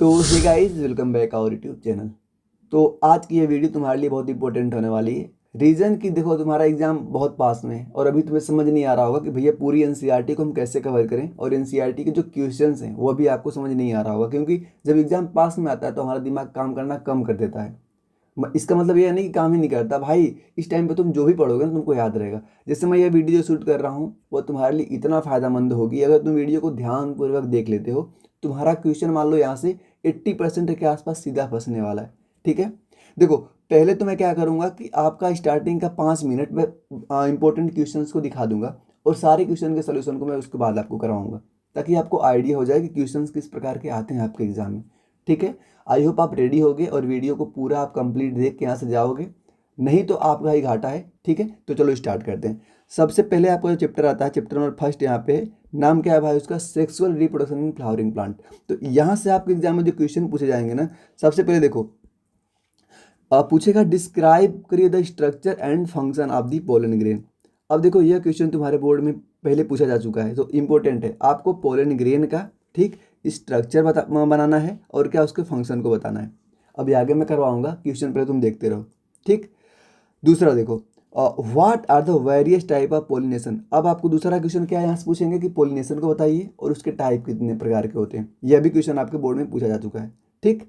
तो hey guys, welcome back our YouTube channel. तो आज की ये वीडियो तुम्हारे लिए बहुत इंपॉर्टेंट होने वाली है। रीज़न कि देखो, तुम्हारा एग्जाम बहुत पास में है और अभी तुम्हें समझ नहीं आ रहा होगा कि भैया पूरी एनसीईआरटी को हम कैसे कवर करें, और एनसीईआरटी के जो क्वेश्चंस हैं वो भी आपको समझ नहीं आ रहा होगा, क्योंकि जब एग्जाम पास में आता है तो हमारा दिमाग काम करना कम कर देता है। इसका मतलब ये नहीं कि काम ही नहीं करता भाई। इस टाइम पे तुम जो भी पढ़ोगे ना तुमको याद रहेगा। जैसे मैं ये वीडियो जो शूट कर रहा हूँ वो तुम्हारे लिए इतना फ़ायदेमंद होगी अगर तुम वीडियो को ध्यानपूर्वक देख लेते हो। तुम्हारा क्वेश्चन मान लो यहाँ से 80% के आसपास सीधा फंसने वाला है। ठीक है, देखो, पहले तो मैं क्या करूँगा कि आपका स्टार्टिंग का 5 मिनट में इंपॉर्टेंट क्वेश्चंस को दिखा दूंगा, और सारे क्वेश्चन के सोल्यूशन को मैं उसके बाद आपको करवाऊंगा, ताकि आपको आइडिया हो जाए कि क्वेश्चंस किस प्रकार के आते हैं आपके एग्जाम में। ठीक है, आई होप आप रेडी होगे और वीडियो को पूरा आप कंप्लीट देख के यहाँ से जाओगे, नहीं तो आपका ही घाटा है। ठीक है, तो चलो स्टार्ट करते हैं। सबसे पहले आपको जो चैप्टर आता है, चैप्टर नंबर फर्स्ट यहाँ पे नाम क्या है भाई उसका, sexual reproduction in flowering plant. तो यहाँ से आपके एग्जाम में जो क्वेश्चन पूछे जाएंगे ना, सबसे पहले देखो पूछेगा डिस्क्राइब करिए the structure and function of the pollen grain. अब देखो, यह क्वेश्चन तुम्हारे बोर्ड में पहले पूछा जा चुका है, तो इम्पोर्टेंट है। आपको पोलन ग्रेन का ठीक स्ट्रक्चर बनाना है और क्या उसके फंक्शन को बताना है। अभी आगे मैं करवाऊंगा, क्वेश्चन पहले तुम देखते रहो। ठीक, दूसरा देखो, what are the various type of pollination. अब आपको दूसरा क्वेश्चन क्या है, यहाँ से पूछेंगे कि पोलिनेशन को बताइए और उसके टाइप कितने प्रकार के होते हैं। यह भी क्वेश्चन आपके बोर्ड में पूछा जा चुका है। ठीक,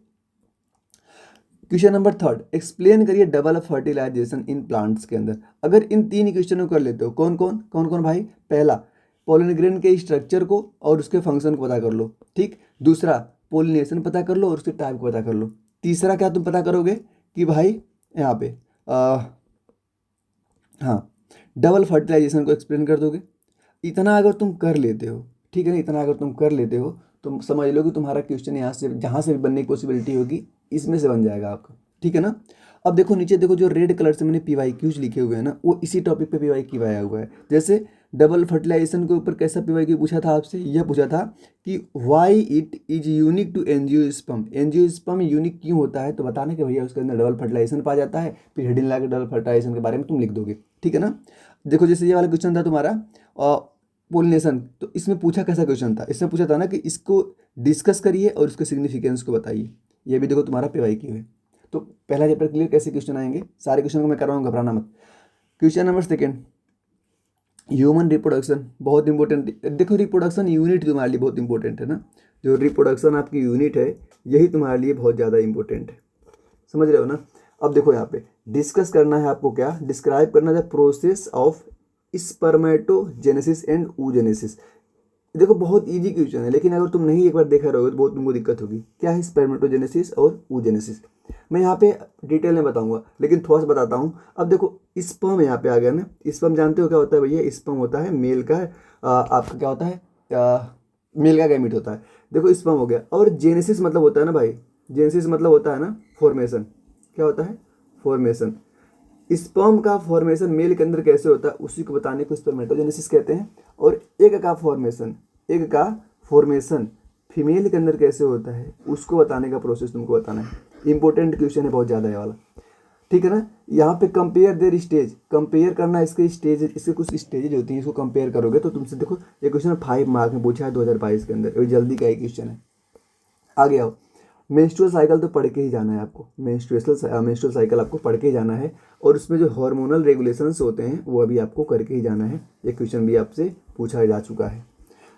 क्वेश्चन नंबर थर्ड, एक्सप्लेन करिए डबल फर्टिलाइजेशन इन प्लांट्स के अंदर। अगर इन तीन क्वेश्चनों को कर लेते हो, कौन कौन भाई, पहला पोलन ग्रेन के स्ट्रक्चर को और उसके फंक्शन को पता कर लो। ठीक, दूसरा पोलिनेशन पता कर लो और उसके टाइप को पता कर लो। तीसरा क्या तुम पता करोगे कि भाई यहाँ पे हाँ, डबल फर्टिलाइजेशन को एक्सप्लेन कर दोगे। इतना अगर तुम कर लेते हो, ठीक है ना, इतना अगर तुम कर लेते हो तो समझ लो कि तुम्हारा क्वेश्चन यहाँ से जहाँ से भी बनने की पॉसिबिलिटी होगी इसमें से बन जाएगा आपका। ठीक है ना। अब देखो नीचे देखो, जो रेड कलर से मैंने PYQs लिखे हुए हैं ना, वो इसी टॉपिक पे PYQ आया हुआ है। जैसे डबल फर्टिलाइजेशन के ऊपर कैसा PYQ पूछा था आपसे, यह पूछा था कि why it is unique to angiosperm. Angiosperm unique क्यों होता है, तो बताना कि भैया उसके अंदर डबल फर्टिलाइजेशन पाया जाता है। फिर हेडिंग लगा के डबल फर्टिलाइजेशन के बारे में तुम लिख दोगे। ठीक है ना। देखो जैसे ये वाला क्वेश्चन था तुम्हारा पोलिनेशन, तो इसमें पूछा कैसा क्वेश्चन था, इसमें पूछा था ना कि इसको डिस्कस करिए और उसके सिग्निफिकेंस को बताइए। ये भी देखो तुम्हारा PYQ है। तो पहला चैप्टर क्लियर, कैसे क्वेश्चन आएंगे, सारे क्वेश्चन को मैं कराऊंगा, घबराना मत। Question number second, human reproduction, बहुत इंपॉर्टेंट। देखो रिप्रोडक्शन यूनिट तुम्हारे लिए बहुत इंपॉर्टेंट है ना। जो रिप्रोडक्शन आपकी यूनिट है यही तुम्हारे लिए बहुत ज़्यादा इंपॉर्टेंट है, समझ रहे हो ना। अब देखो यहाँ पे डिस्कस करना है आपको, क्या डिस्क्राइब करना है, process of spermatogenesis and oogenesis। देखो बहुत इजी क्वेश्चन है, लेकिन अगर तुम नहीं एक बार देखा रहोगे तो बहुत तुमको दिक्कत होगी। क्या है स्पर्मेटोजेनेसिस और oogenesis, मैं यहाँ पे डिटेल में बताऊंगा, लेकिन थोड़ा सा बताता हूँ। अब देखो स्पर्म यहाँ पे आ गया ना। स्पर्म जानते हो क्या होता है भैया, स्पर्म होता है मेल का आपका क्या होता है, मेल का गैमीट होता है। देखो स्पर्म हो गया, और जेनेसिस मतलब होता है ना भाई, जेनेसिस मतलब होता है ना फॉर्मेशन। क्या होता है, फॉर्मेशन। स्पर्म का फॉर्मेशन मेल के अंदर कैसे होता है उसी को बताने को स्पर्मेटोजेनेसिस कहते हैं। और एग का फॉर्मेशन फीमेल के अंदर कैसे होता है उसको बताने का प्रोसेस तुमको बताना है। इंपॉर्टेंट क्वेश्चन है बहुत ज़्यादा ये वाला। ठीक है ना। यहाँ पे कंपेयर देयर स्टेज, कंपेयर करना इसके स्टेज, इसके कुछ स्टेजेज होती हैं, इसको कंपेयर करोगे तो तुमसे देखो ये क्वेश्चन 5 मार्क में पूछा है 2022 के अंदर, ये जल्दी का एक क्वेश्चन है। आगे आओ, मेंस्ट्रुअल साइकिल तो पढ़ के ही जाना है आपको, मेंस्ट्रुअल साइकिल आपको पढ़ के ही जाना है, और उसमें जो हार्मोनल रेगुलेशंस होते हैं वो अभी आपको करके ही जाना है। ये क्वेश्चन भी आपसे पूछा जा चुका है।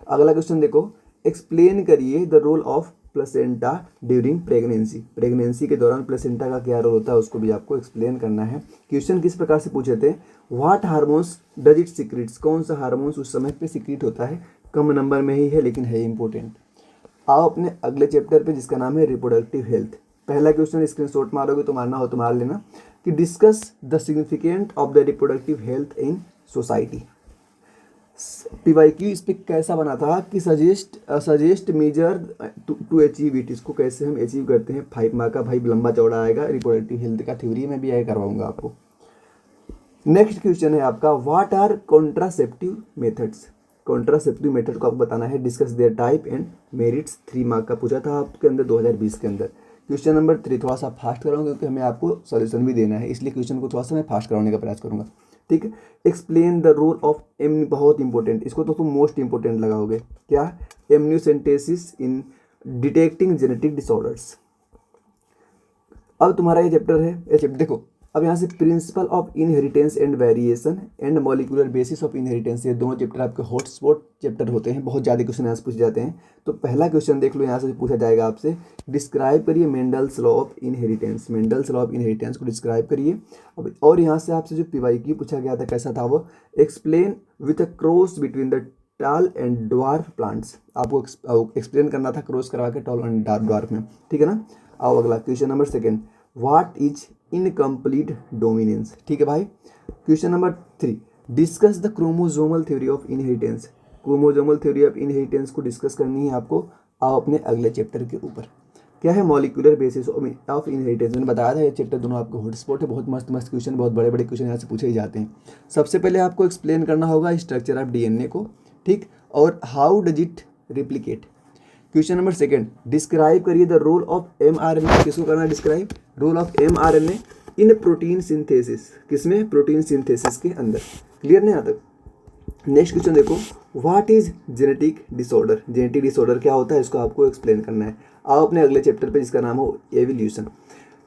अगला क्वेश्चन देखो, एक्सप्लेन करिए the role of placenta during pregnancy. Pregnancy के दौरान प्लेसेंटा का क्या रोल होता है उसको भी आपको एक्सप्लेन करना है। क्वेश्चन किस प्रकार से पूछे थे, what hormones does it secrets, कौन सा हार्मोन्स उस समय पे सीक्रेट होता है। कम नंबर में ही है लेकिन है इंपॉर्टेंट। आओ अपने अगले चैप्टर पे जिसका नाम है रिप्रोडक्टिव हेल्थ। पहला क्वेश्चन स्क्रीनशॉट मारोगे तो मारना हो तो मार लेना कि discuss the significant of the reproductive health in society. PYQ इस पर कैसा बना था कि suggest measure to achieve it, इसको कैसे हम अचीव करते हैं। 5 मार्क का भाई लंबा चौड़ा आएगा, रिप्रोडक्टिव हेल्थ का थ्योरी में भी आए करवाऊंगा आपको। नेक्स्ट क्वेश्चन है आपका, what are contraceptive methods. Contraceptive method को आपको बताना है, discuss their type and merits. 3 mark का पूछा था आपके अंदर 2020 के अंदर। क्वेश्चन नंबर 3 थोड़ा सा फास्ट कराऊंगा क्योंकि हमें आपको सॉल्यूशन भी देना है, इसलिए क्वेश्चन को थोड़ा सा मैं फास्ट कराने का प्रयास करूंगा। ठीक है, एक्सप्लेन द रोल ऑफ बहुत इंपॉर्टेंट, इसको तो तुम मोस्ट इंपॉर्टेंट लगाओगे, क्या एमनियोसेंटेसिस इन डिटेक्टिंग जेनेटिक डिसऑर्डर्स। अब तुम्हारा ये चैप्टर है, ये चैप्टर देखो, अब यहाँ से principle of inheritance and variation and molecular basis of inheritance, ये दोनों चैप्टर आपके हॉटस्पॉट चैप्टर होते हैं, बहुत ज़्यादा क्वेश्चन यहाँ से पूछे जाते हैं। तो पहला क्वेश्चन देख लो, यहाँ से पूछा जाएगा आपसे, डिस्क्राइब करिए Mendel's law of inheritance, Mendel's law of inheritance को डिस्क्राइब करिए। अब और यहाँ से आपसे जो PYQ पूछा गया था कैसा था वो, explain with a cross between the tall and dwarf plants, आपको एक्सप्लेन करना था क्रॉस करवा के टॉल एंड ड्वार्फ में, ठीक है ना। आओ अगला question number second, what is incomplete dominance, ठीक है भाई। Question number 3, discuss the chromosomal theory of inheritance, chromosomal theory of inheritance को डिस्कस करनी है आपको। आओ अपने अगले चैप्टर के ऊपर, क्या है मॉलिक्यूलर बेसिस ऑफ इनहेरिटेंस। मैंने बताया था ये चैप्टर दोनों आपको हॉटस्पॉट है, बहुत मस्त मस्त क्वेश्चन, बहुत बड़े बड़े क्वेश्चन यहाँ से पूछे ही जाते हैं। सबसे पहले आपको एक्सप्लेन करना होगा स्ट्रक्चर ऑफ DNA को, ठीक, और how does it replicate. Question number second, describe करिए द रोल ऑफ mRNA, किसको करना है describe, role of mRNA in protein synthesis, किसमें, प्रोटीन सिंथेसिस के अंदर। क्लियर नहीं आता। नेक्स्ट क्वेश्चन देखो, what is genetic disorder, genetic disorder क्या होता है, इसको आपको एक्सप्लेन करना है। आओ अपने अगले चैप्टर पे जिसका नाम हो एवोल्यूशन।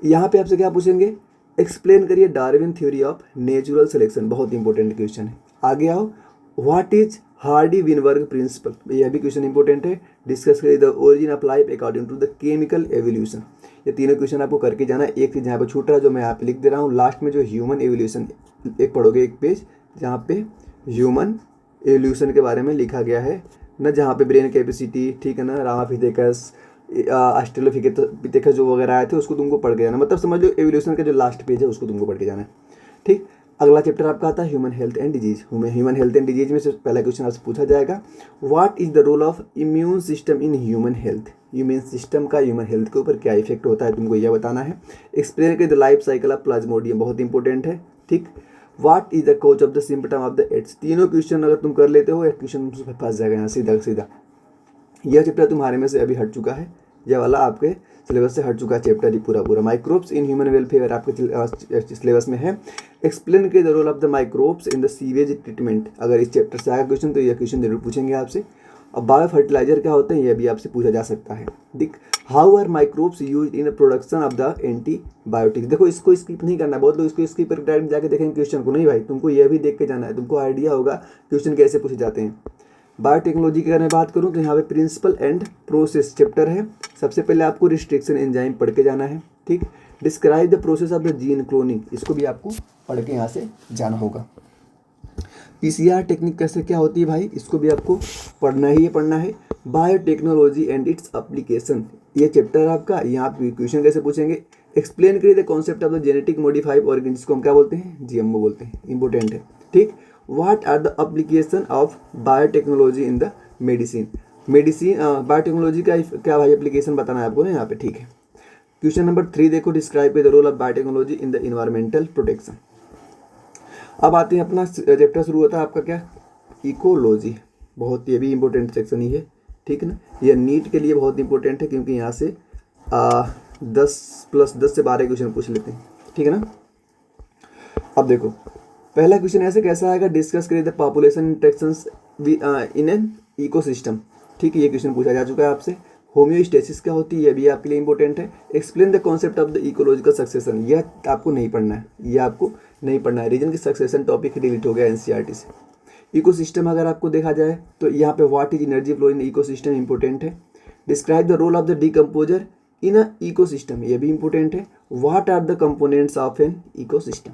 यहाँ पे आपसे क्या पूछेंगे, एक्सप्लेन करिए Darwin theory of natural selection, बहुत इंपॉर्टेंट क्वेश्चन है। आगे आओ, what is Hardy Weinberg principle, यह भी क्वेश्चन इंपॉर्टेंट है। डिस्कस करिए the origin of life according to the chemical evolution. ये तीनों क्वेश्चन आपको करके जाना है। एक चीज यहाँ पे छूट रहा है जो मैं यहाँ पे लिख दे रहा हूँ, लास्ट में जो ह्यूमन एवोल्यूशन एक पढ़ोगे, एक पेज जहाँ पे ह्यूमन एवोल्यूशन के बारे में लिखा गया है ना, जहाँ पे ब्रेन कैपेसिटी, ठीक है ना, रामाफिथेकस, ऑस्ट्रेलोपिथेकस जो वगैरह आए थे उसको तुमको पढ़ के जाना, मतलब समझ लो एवोल्यूशन का जो लास्ट पेज है उसको तुमको पढ़ के जाना है, ठीक। अगला चैप्टर आपका आता है human health and disease. Human health and disease में से पहला क्वेश्चन आपसे पूछा जाएगा, what is the role of immune system in human health, immune system का ह्यूमन हेल्थ के ऊपर क्या इफेक्ट होता है तुमको यह बताना है। एक्सप्लेन करिए the life cycle of plasmodium, बहुत इंपॉर्टेंट है, ठीक। What is the cause of the symptom of the AIDS, तीनों क्वेश्चन अगर तुम कर लेते हो एक क्वेश्चन फंस जाएगा यहाँ सीधा सीधा। यह चैप्टर तुम्हारे में से अभी हट चुका है, यह वाला आपके सिलेबस से हट चुका है चैप्टर ही पूरा पूरा। माइक्रोब्स इन ह्यूमन वेलफेयर आपके सिलेबस में है। एक्सप्लेन के the role of the microbes in the sewage treatment, अगर इस चैप्टर से आएगा क्वेश्चन तो यह क्वेश्चन जरूर पूछेंगे आपसे। अब बायो फर्टिलाइजर क्या होते हैं यह भी आपसे पूछा जा सकता है। दिख, how are microbes use in production of the antibiotics, देखो इसको स्किप नहीं करना है, बहुत लोग इसको स्किप करके डायरेक्ट जाके देखेंगे क्वेश्चन को, नहीं भाई तुमको यह भी देख के जाना है, तुमको आइडिया होगा क्वेश्चन कैसे पूछे जाते हैं। बायोटेक्नोलॉजी की अगर मैं बात करूं तो यहाँ पे प्रिंसिपल एंड प्रोसेस चैप्टर है। सबसे पहले आपको रिस्ट्रिक्शन एंजाइम पढ़ के जाना है, ठीक। Describe the process of the gene cloning, इसको भी आपको पढ़ के यहाँ से जाना होगा। PCR टेक्निक कैसे क्या होती है भाई, इसको भी आपको पढ़ना ही पढ़ना है। बायोटेक्नोलॉजी एंड इट्स एप्लीकेशन, ये चैप्टर आपका, यहाँ पे क्वेश्चन कैसे पूछेंगे। एक्सप्लेन करिए the concept of the genetic modified organism, जिसको हम क्या बोलते हैं, GMO बोलते हैं, इंपॉर्टेंट है, ठीक। What are the application of biotechnology in the medicine, biotechnology का क्या भाई एप्लीकेशन बताना है आपको ना यहाँ पे, ठीक है। क्वेश्चन नंबर 3 देखो, describe the role of biotechnology in the environmental protection. अब आते हैं अपना चैप्टर शुरू होता है आपका क्या, इकोलॉजी, बहुत ये भी इंपॉर्टेंट सेक्शन ही है, ठीक है ना। ये नीट के लिए बहुत इंपॉर्टेंट है क्योंकि यहाँ से 10+10 से 12 क्वेश्चन पूछ लेते हैं, ठीक है ना। अब देखो पहला क्वेश्चन ऐसे कैसा आएगा, डिस्कस करिए the population interactions in an ecosystem, ठीक है, ये क्वेश्चन पूछा जा चुका है आपसे। होम्योस्टेसिस क्या होती है, ये भी आपके लिए इंपॉर्टेंट है। Explain the concept of the ecological succession, यह आपको नहीं पढ़ना है, यह आपको नहीं पढ़ना है, रीजन की सक्सेशन टॉपिक डिलीट हो गया NCERT से। इकोसिस्टम अगर आपको देखा जाए तो यहाँ पे what is energy flow in ecosystem important है। Describe the role of the decomposer in a ecosystem, ये भी इंपॉर्टेंट है। What are the components of an ecosystem.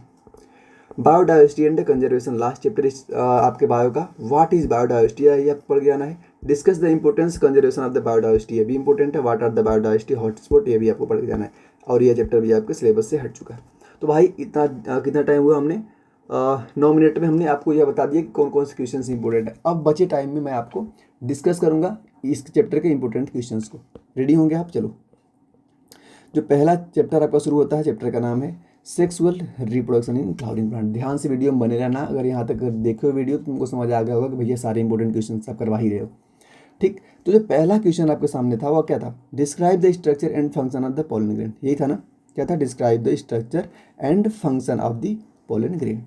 Biodiversity and conservation, last chapter आपके बायो का, व्हाट इज बायोडाइवर्सिटी, ये आप पढ़ जाना है। Discuss the importance conservation of the biodiversity, ये भी इंपॉर्टेंट है। What are the biodiversity hotspot, ये भी आपको पढ़ के जाना है, और ये चैप्टर भी आपके सिलेबस से हट चुका है। तो भाई इतना कितना टाइम हुआ, हमने 9 मिनट में हमने आपको यह बता दिया कि कौन कौन से क्वेश्चन इंपॉर्टेंट है। अब बचे टाइम में मैं आपको डिस्कस करूँगा इस चैप्टर के इंपॉर्टेंट क्वेश्चन को। रेडी होंगे आप, चलो। जो पहला चैप्टर आपका शुरू होता है, चैप्टर का नाम है sexual reproduction in flowering plant. ध्यान से वीडियो में बने रहना, अगर यहाँ तक देखो वीडियो तो तुमको समझ आ गया होगा कि भैया सारे इंपॉर्टेंट क्वेश्चन आप करवा ही रहे हो, ठीक। तो जो पहला क्वेश्चन आपके सामने था वो क्या था, describe the structure and function of the pollen grain, यही था ना, क्या था, describe the structure and function of the pollen grain.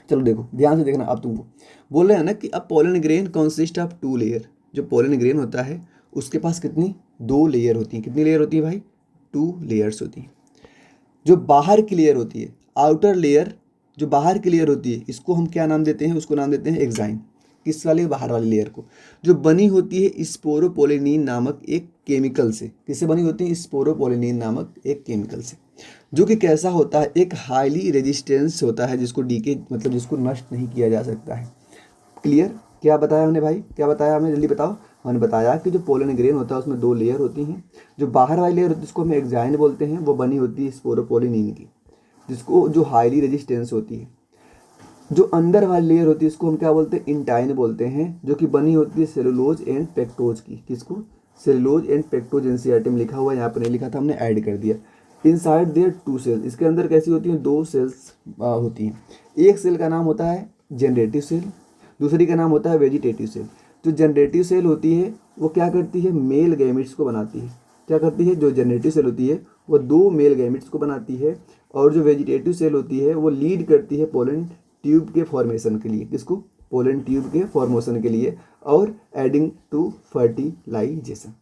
चलो देखो ध्यान से देखना, अब तुमको बोल रहे हैं ना कि अब pollen grain consist of 2 layer, जो पोलन ग्रेन होता है उसके पास कितनी 2 लेयर होती हैं। कितनी लेयर होती है भाई? 2 लेयर्स होती हैं। जो बाहर की लेयर होती है, आउटर लेयर, जो बाहर की लेयर होती है, इसको हम क्या नाम देते हैं? उसको नाम देते हैं एक्साइन। किस वाली? बाहर वाली लेयर को, जो बनी होती है स्पोरोपोलिनीन नामक एक केमिकल से। किससे बनी होती है? स्पोरोपोलिनीन नामक एक केमिकल से, जो कि कैसा होता है? एक हाईली रेजिस्टेंस होता है, जिसको डीके मतलब जिसको नष्ट नहीं किया जा सकता है। क्लियर? क्या बताया हमने भाई? क्या बताया हमने? जल्दी बताओ। हमने बताया कि जो पोलन ग्रेन होता है उसमें 2 लेयर होती हैं। जो बाहर वाली लेयर होती है उसको हम एक्साइन बोलते हैं, वो बनी होती है स्पोरोपोलिनीन की, जिसको जो हाईली रेजिस्टेंस होती है। जो अंदर वाली लेयर होती है इसको हम क्या बोलते हैं? इंटाइन बोलते हैं, जो कि बनी होती है सेलुलोज एंड पेक्टोज की। किसको? Cellulose and pectose. एनसीईआरटी में लिखा हुआ है, यहाँ पर नहीं लिखा था, हमने ऐड कर दिया। इनसाइड देयर 2 सेल्स, इसके अंदर कैसी होती हैं? 2 सेल्स होती हैं। एक सेल का नाम होता है जनरेटिव सेल, दूसरी का नाम होता है वेजिटेटिव सेल। जो जनरेटिव सेल होती है वो क्या करती है? मेल गैमेट्स को बनाती है। क्या करती है? जो जनरेटिव सेल होती है वो 2 मेल गैमेट्स को बनाती है, और जो वेजिटेटिव सेल होती है वो लीड करती है पोलन ट्यूब के फॉर्मेशन के लिए। किसको? पोलन ट्यूब के फॉर्मेशन के लिए, और एडिंग टू फर्टिलाइजेशन।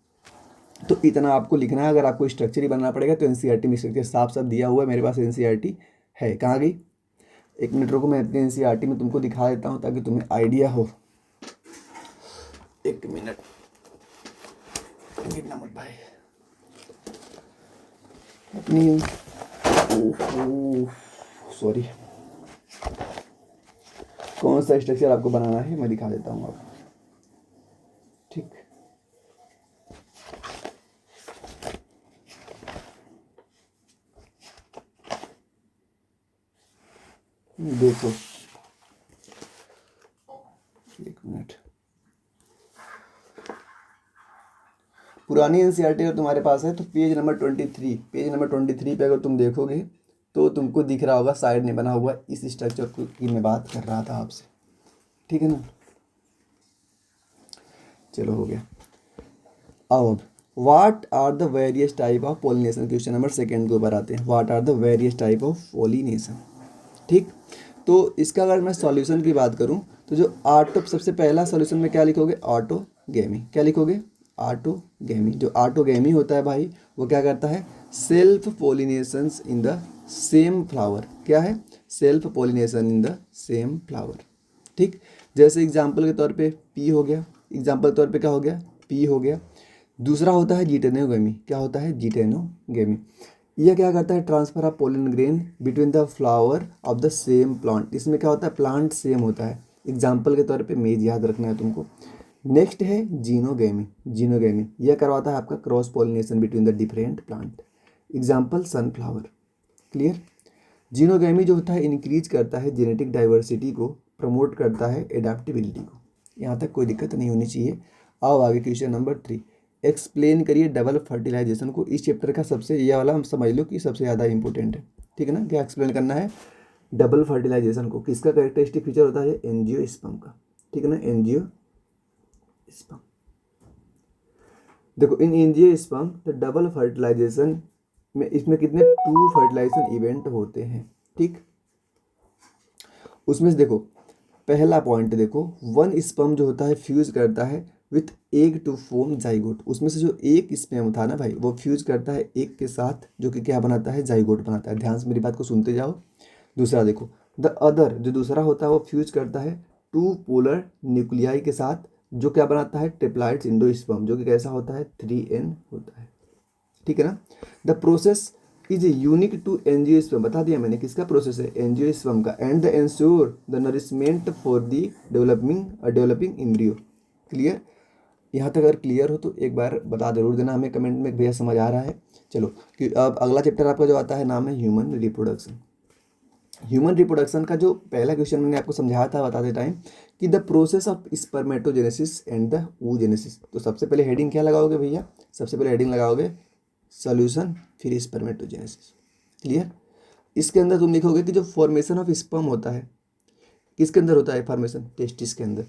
तो इतना आपको लिखना है। अगर आपको स्ट्रक्चर ही बनना पड़ेगा तो एनसीईआरटी में स्ट्रक्चर साफ साफ दिया हुआ है। मेरे पास एनसीईआरटी है। कहाँ गई? एक मिनट रुको, मैं अपनी एनसीईआरटी में तुमको दिखा देता हूँ ताकि तुम्हें आइडिया हो। एक मिनट, गिरना मत भाई। अपनी सॉरी, कौन सा स्ट्रक्चर आपको बनाना है मैं दिखा देता हूँ आपको। ठीक, देखो एक मिनट, पुरानी एनसीईआरटी अगर तुम्हारे पास है तो पेज नंबर 23 पे अगर तुम देखोगे तो तुमको दिख रहा होगा, साइड में बना हुआ इस स्ट्रक्चर की मैं बात कर रहा था आपसे। ठीक है ना? चलो हो गया। अब what are the various type of pollination, question number 2 के ऊपर आते हैं। What are the various type of pollination. ठीक, तो इसका अगर मैं सॉल्यूशन की बात करूं तो जो सबसे पहला सॉल्यूशन में क्या लिखोगे? ऑटोगेमी। क्या लिखोगे? ऑटोगेमी। जो ऑटोगेमी होता है भाई वो क्या करता है? Self pollinations in the same flower. क्या है? Self pollination in the same flower. ठीक, जैसे एग्जाम्पल के तौर पे पी हो गया, एग्जाम्पल के तौर पे क्या हो गया? पी हो गया। दूसरा होता है जिटेनोगेमी। क्या होता है? जिटेनोगेमी। यह क्या करता है? Transfer of pollen grain between the flower of the same plant. इसमें क्या होता है? प्लांट सेम होता है। एग्जाम्पल के तौर पे मेज याद रखना है तुमको। नेक्स्ट है जीनोगेमी। जीनोगेमी यह करवाता है आपका cross pollination between the different plant. Example sunflower. Clear? Xenogamy जो होता है इंक्रीज करता है जेनेटिक डाइवर्सिटी को, प्रमोट करता है एडाप्टेबिलिटी को। यहाँ तक कोई दिक्कत नहीं होनी चाहिए। आओ आगे, क्वेश्चन नंबर 3, एक्सप्लेन करिए डबल फर्टिलाइजेशन को। इस चैप्टर का सबसे, यह वाला हम समझ लो कि सबसे ज़्यादा इंपॉर्टेंट है। ठीक है ना? क्या एक्सप्लेन करना है? डबल फर्टिलाइजेशन को। किसका कैरेक्टरिस्टिक फीचर होता है? एंजियोस्पर्म का। ठीक है ना? एंजियोस्पर्म। देखो in angiosperm the double fertilization में इसमें कितने 2 फर्टिलाइजेशन इवेंट होते हैं। ठीक, उसमें से देखो पहला पॉइंट देखो, 1 स्पर्म जो होता है फ्यूज करता है with egg to form zygote. उसमें से जो एक स्पर्म था ना भाई वो फ्यूज करता है एग के साथ, जो कि क्या बनाता है? जाइगोट बनाता है। ध्यान से मेरी बात को सुनते जाओ। दूसरा देखो, द अदर जो दूसरा होता है वो फ्यूज करता है 2 पोलर न्यूक्लियाई के साथ, जो क्या बनाता है? ट्रिप्लाइट्स इंडोस्पर्म, जो कि कैसा होता है? 3n होता है। ठीक है ना? The process is unique to angiosperm. बता दिया मैंने किसका प्रोसेस है? एंजियोस्पर्म का। And the ensure the nourishment for the developing embryo. Clear? यहाँ तक अगर क्लियर हो तो एक बार बता जरूर देना हमें कमेंट में, भैया समझ आ रहा है। चलो कि अब अगला चैप्टर आपका जो आता है नाम है ह्यूमन रिप्रोडक्शन। ह्यूमन रिप्रोडक्शन का जो पहला क्वेश्चन मैंने आपको समझाया था बताते टाइम कि the process of spermatogenesis and the oogenesis। तो सबसे पहले हेडिंग क्या लगाओगे भैया? सबसे पहले हेडिंग लगाओगे सॉल्यूशन, फिर स्पर्मेटोजेनेसिस। क्लियर? इसके अंदर तुम लिखोगे कि जो फॉर्मेशन ऑफ स्पर्म होता है किसके अंदर होता है? फॉर्मेशन टेस्टिस के अंदर।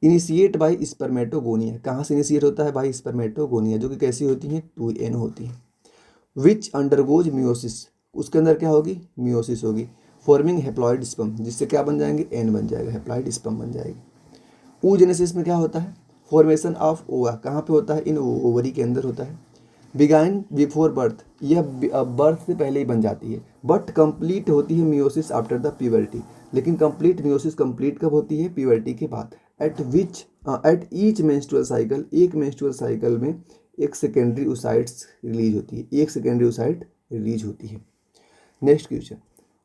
Initiate bye spermatogonia. कहाँ से इनिशिएट होता है भाई? स्पर्मेटोगोनिया, जो कि कैसी होती हैं? 2n होती हैं। विच अंडरगोज मियोसिस। उसके अंदर क्या होगी? मियोसिस होगी। फॉर्मिंग हेप्लॉइड स्पर्म, जिससे क्या बन जाएंगे? n बन जाएगा, हेप्लॉइड स्पर्म बन जाएगी। oogenesis में क्या होता है? फॉर्मेशन ऑफ ओवा कहाँ पे होता है? इन ओवरी के अंदर होता है। बिगाइन बिफोर बर्थ, यह बर्थ से पहले ही बन जाती है। बट कंप्लीट होती है मियोसिस आफ्टर द प्यूबर्टी, लेकिन कंप्लीट मियोसिस कंप्लीट कब होती है? प्यूबर्टी के बाद। एट ईच मेंस्ट्रुअल साइकिल, एक मेंस्ट्रुअल साइकिल में एक सेकेंडरी ओसाइट्स रिलीज होती है, एक सेकेंडरी ओसाइट रिलीज होती है। Next question,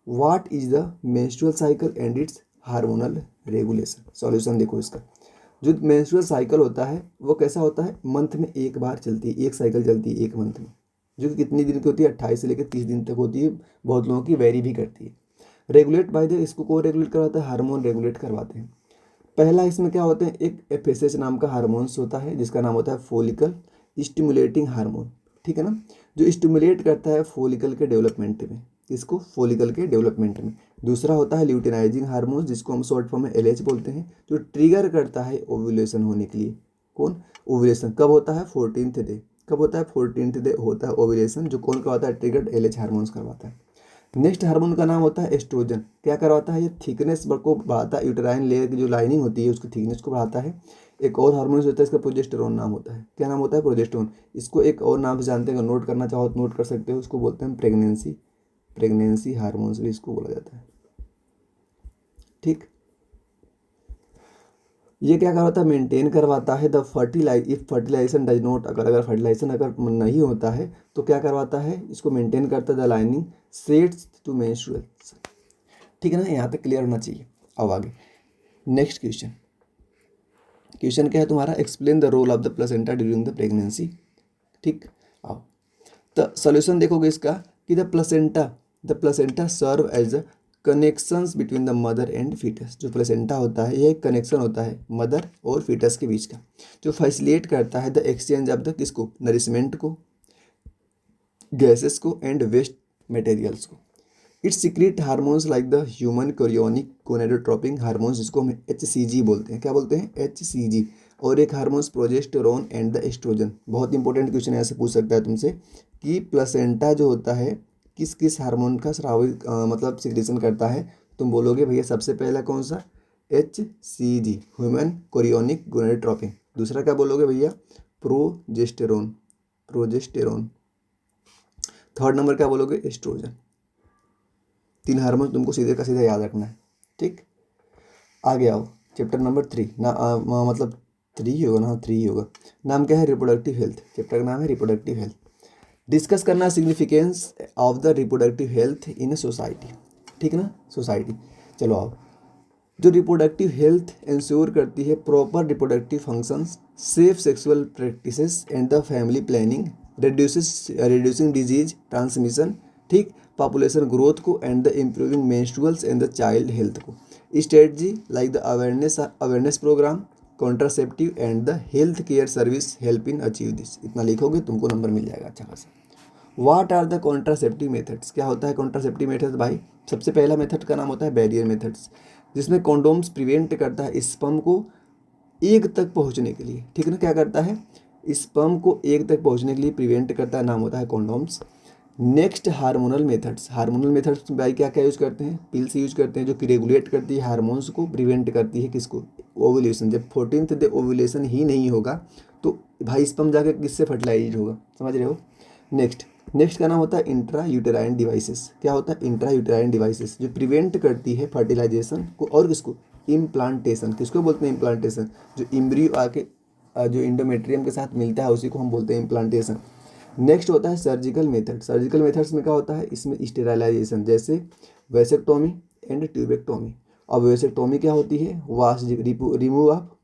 what is the menstrual cycle and it's hormonal regulation? Solution देखो इसका। जो मेंस्ट्रुअल साइकिल होता है वो कैसा होता है? मंथ में एक बार चलती है, एक साइकिल चलती है एक मंथ में, जो कि कितनी दिन की होती है? 28 से लेकर 30 दिन तक होती है। बहुत लोगों की वेरी भी करती है। रेगुलेट बाय द, इसको कौन रेगुलेट करवाता है? हार्मोन रेगुलेट करवाते हैं। पहला इसमें क्या होते हैं? एक एफएसएच नाम का हार्मोन्स होता है जिसका नाम होता है फॉलिकल स्टिमुलेटिंग हार्मोन, ठीक है ना, जो स्टिमुलेट करता है फॉलिकल के डेवलपमेंट में, इसको फॉलिकल के डेवलपमेंट में। दूसरा होता है ल्यूटिनाइजिंग हार्मोन, जिसको हम शॉर्ट फॉर्म में एलएच बोलते हैं, जो ट्रिगर करता है ओव्यूलेशन होने के लिए। कौन? ओव्यूलेशन कब होता है? 14th day. कब होता है? 14th डे होता है ओव्यूलेशन, जो कौन करवाता है? ट्रिगर्ड एलएच हार्मोन्स करवाता है। नेक्स्ट हार्मोन का नाम होता है एस्ट्रोजन। क्या करवाता है? ये थिकनेस को बढ़ाता है, यूटेराइन लेयर की जो लाइनिंग होती है उसकी थिकनेस को बढ़ाता है। एक और हार्मोन होता है, इसका प्रोजेस्टेरोन नाम होता है। क्या नाम होता है? प्रोजेस्टेरोन। इसको एक और नाम से जानते हैं, अगर नोट करना चाहो तो नोट कर सकते हो, उसको बोलते हैं प्रेगनेंसी हार्मोन्स भी इसको बोला जाता है, ठीक। ये क्या करवाता है? मेंटेन करवाता है द फर्टिलाइजेशन डज नॉट, अगर फर्टिलाइजेशन अगर नहीं होता है तो क्या करवाता है? इसको मेंटेन करता है the lining sets to menstrual, ठीक है ना। यहाँ तक क्लियर होना चाहिए। अब आगे नेक्स्ट क्वेश्चन। क्वेश्चन क्या है तुम्हारा? Explain the role of the placenta during the pregnancy, ठीक। आओ तो सोल्यूशन देखोगे इसका कि the placenta serve as a connections between the mother and foetus. जो प्लेसेंटा होता है ये एक कनेक्शन होता है मदर और फीटस के बीच का, जो फैसिलिटेट करता है द एक्सचेंज ऑफ द किसको? नरिशमेंट को, गैसेस को एंड वेस्ट मटेरियल्स को। It's secret hormones like the human chorionic gonadotropic hormones, जिसको हम HCG बोलते हैं। क्या बोलते हैं? HCG। और एक hormones progesterone and the oestrogen. बहुत इंपॉर्टेंट क्वेश्चन ऐसे पूछ सकता है तुमसे कि प्लेसेंटा जो होता है किस किस हार्मोन का स्रावित मतलब सिक्रेशन करता है? तुम बोलोगे भैया सबसे पहला कौन सा? HCG, human chorionic gonadotropic. दूसरा क्या बोलोगे भैया? प्रोजेस्टेरोन। थर्ड नंबर क्या बोलोगे? एस्ट्रोजन। 3 हार्मोन तुमको सीधे का सीधा याद रखना है, ठीक। आगे आओ चैप्टर नंबर 3 ना मतलब 3 ही होगा ना? 3 ही होगा। नाम क्या है? Reproductive health. चैप्टर का नाम है रिप्रोडक्टिव हेल्थ। डिस्कस करना significance of the reproductive health in society, ठीक है ना, सोसाइटी। चलो आओ। जो रिप्रोडक्टिव हेल्थ इंश्योर करती है proper reproductive functions, safe sexual practices and the family planning, reducing disease transmission, ठीक, पॉपुलेशन ग्रोथ को and the improving menstruals and the child health को। Strategy like the awareness program, contraceptive and the health care service help in achieve this. इतना लिखोगे तुमको number मिल जाएगा अच्छा खासा। What are the contraceptive methods? क्या होता है कॉन्ट्रासेप्टिव मेथड्स भाई? सबसे पहला मेथड का नाम होता है बैरियर मेथड्स, जिसमें कॉन्डोम्स प्रिवेंट करता है स्पर्म को एग तक पहुंचने के लिए, ठीक है ना। क्या करता है? स्पर्म को एग तक पहुंचने के लिए प्रिवेंट करता है, नाम होता है condoms. Next hormonal methods. Hormonal methods भाई क्या क्या यूज करते हैं? पिल्स यूज करते हैं, जो कि रेगुलेट करती है हार्मोन्स को, प्रिवेंट करती है किसको? ओव्यूलेशन। जब 14th डे ओव्यूलेशन ही नहीं होगा तो भाई स्पर्म जाकर किससे फर्टिलाइज होगा? समझ रहे हो। नेक्स्ट का नाम होता है इंट्रा यूटेराइन डिवाइसेस। क्या होता है? इंट्रा यूटेराइन डिवाइसेस, जो प्रिवेंट करती है फर्टिलाइजेशन को और किसको? इम्प्लांटेशन। किसको बोलते हैं इम्प्लांटेशन? जो इम्ब्रियो आके जो इंडोमेट्रियम के साथ मिलता है उसी को हम बोलते हैं इम्प्लांटेशन। नेक्स्ट होता है सर्जिकल मेथड। सर्जिकल मेथड्स में क्या होता है? इसमें स्टेरालाइजेशन, जैसे वैसेक्टोमी एंड ट्यूबेक्टोमी। अब वैसेक्टोमी क्या होती है?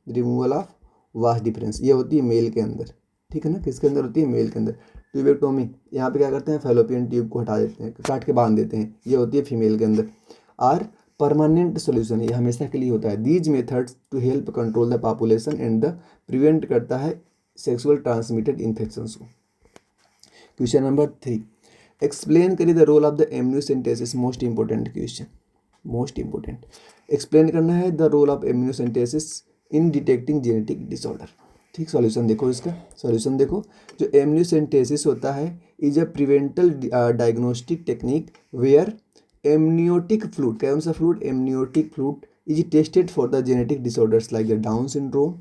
रिमूवल ऑफ वास डिफरेंस, ये होती है मेल के अंदर, ठीक है ना। किसके अंदर होती है? मेल के अंदर। ट्यूबेक्टोमी, यहाँ पे क्या करते हैं? फैलोपियन ट्यूब को हटा देते हैं, काट के बांध देते हैं, ये होती है फीमेल के अंदर। और परमानेंट सोल्यूशन, ये हमेशा के लिए होता है। These methods to help control the population and the prevent करता है सेक्सुअल ट्रांसमिटेड इन्फेक्शंस को। क्वेश्चन नंबर 3, एक्सप्लेन करिए the role of the amniocentesis. Most important question, most important. Explain करना है the role of amniocentesis in detecting genetic disorder, ठीक। Solution देखो इसका, solution देखो। जो एम्नियोसेंटेसिस होता है is a prenatal diagnostic technique where amniotic fluid, कौन सा fluid? Amniotic fluid is tested for the genetic disorders like the down syndrome,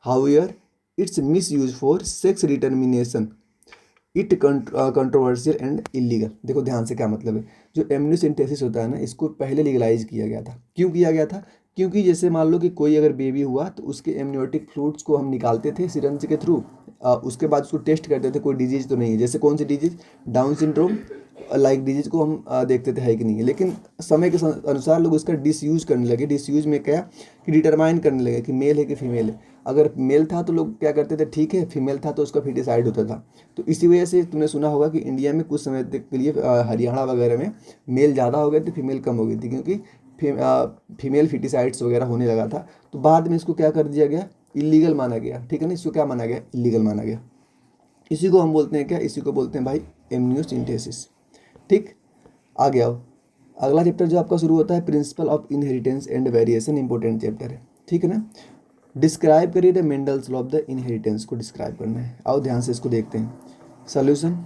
however it's miss use for sex determination it controversial and illegal. देखो ध्यान से क्या मतलब है, जो amniocentesis होता है ना, इसको पहले लीगलाइज किया गया था। क्यों किया गया था? क्योंकि जैसे मान लो कि कोई अगर बेबी हुआ तो उसके एमनियोटिक फ्लूइड्स को हम निकालते थे सिरंज के थ्रू, उसके बाद उसको टेस्ट करते थे कोई डिजीज तो नहीं है। जैसे कौन सी disease? Down syndrome like disease को हम देखते थे है कि नहीं है। लेकिन समय के अनुसार लोग उसका डिसयूज करने लगे। डिसयूज में क्या कि डिटरमाइन करने लगे कि मेल है कि फीमेल है। अगर मेल था तो लोग क्या करते थे, ठीक है, फीमेल था तो उसका फिटिसाइड होता था। तो इसी वजह से तुमने सुना होगा कि इंडिया में कुछ समय तक के लिए हरियाणा वगैरह में मेल ज़्यादा हो गए थे, फीमेल कम हो गई थी, क्योंकि फीमेल फिटिसाइड्स वगैरह होने लगा था। तो बाद में इसको क्या कर दिया गया? इलीगल माना गया। ठीक है ना, इसको क्या माना गया? इलीगल माना गया। इसी को हम बोलते हैं क्या? इसी को बोलते हैं भाई एमनियोसेंटेसिस। ठीक, आगे आओ। अगला चैप्टर जो आपका शुरू होता है principle of inheritance and variation, important chapter है। ठीक है ना, डिस्क्राइब करिए the Mendel's law of the inheritance को डिस्क्राइब करना है। आओ ध्यान से इसको देखते हैं। सॉल्यूशन,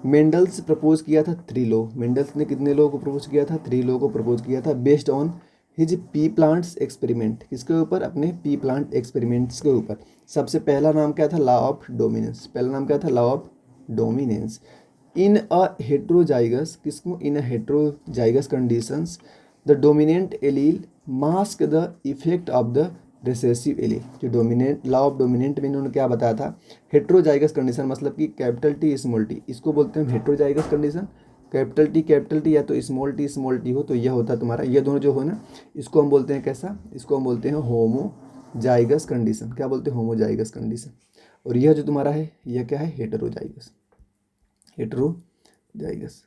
मेंडल्स प्रपोज किया था 3 लॉ। मेंडल्स ने कितने लॉ को प्रपोज किया था? 3 लॉ को प्रपोज किया था based on his P plants experiment. किसके ऊपर? अपने पी प्लांट एक्सपेरिमेंट्स के ऊपर। सबसे पहला नाम क्या था? Law of dominance. पहला नाम क्या था? Law of dominance. In a heterozygous, किसको? In a heterozygous conditions the dominant allele mask the effect of the recessive allele. जो डोमिनेंट लॉ ऑफ डोमिनेंट में इन्होंने क्या बताया था? हेट्रोजाइगस कंडीशन मतलब कि कैपिटल टी स्मॉल टी, इसको बोलते हैं हेट्रोजाइगस कंडीशन। कैपिटल टी या तो स्मॉल टी हो तो यह होता है तुम्हारा, ये दोनों जो हो ना, इसको हम बोलते हैं कैसा? इसको हम बोलते हैं होमोजाइगस कंडीशन। क्या बोलते हैं? Homozygous condition. और यह जो तुम्हारा है यह क्या है? हेटेरोजाइगस। हेटेरोजाइगस।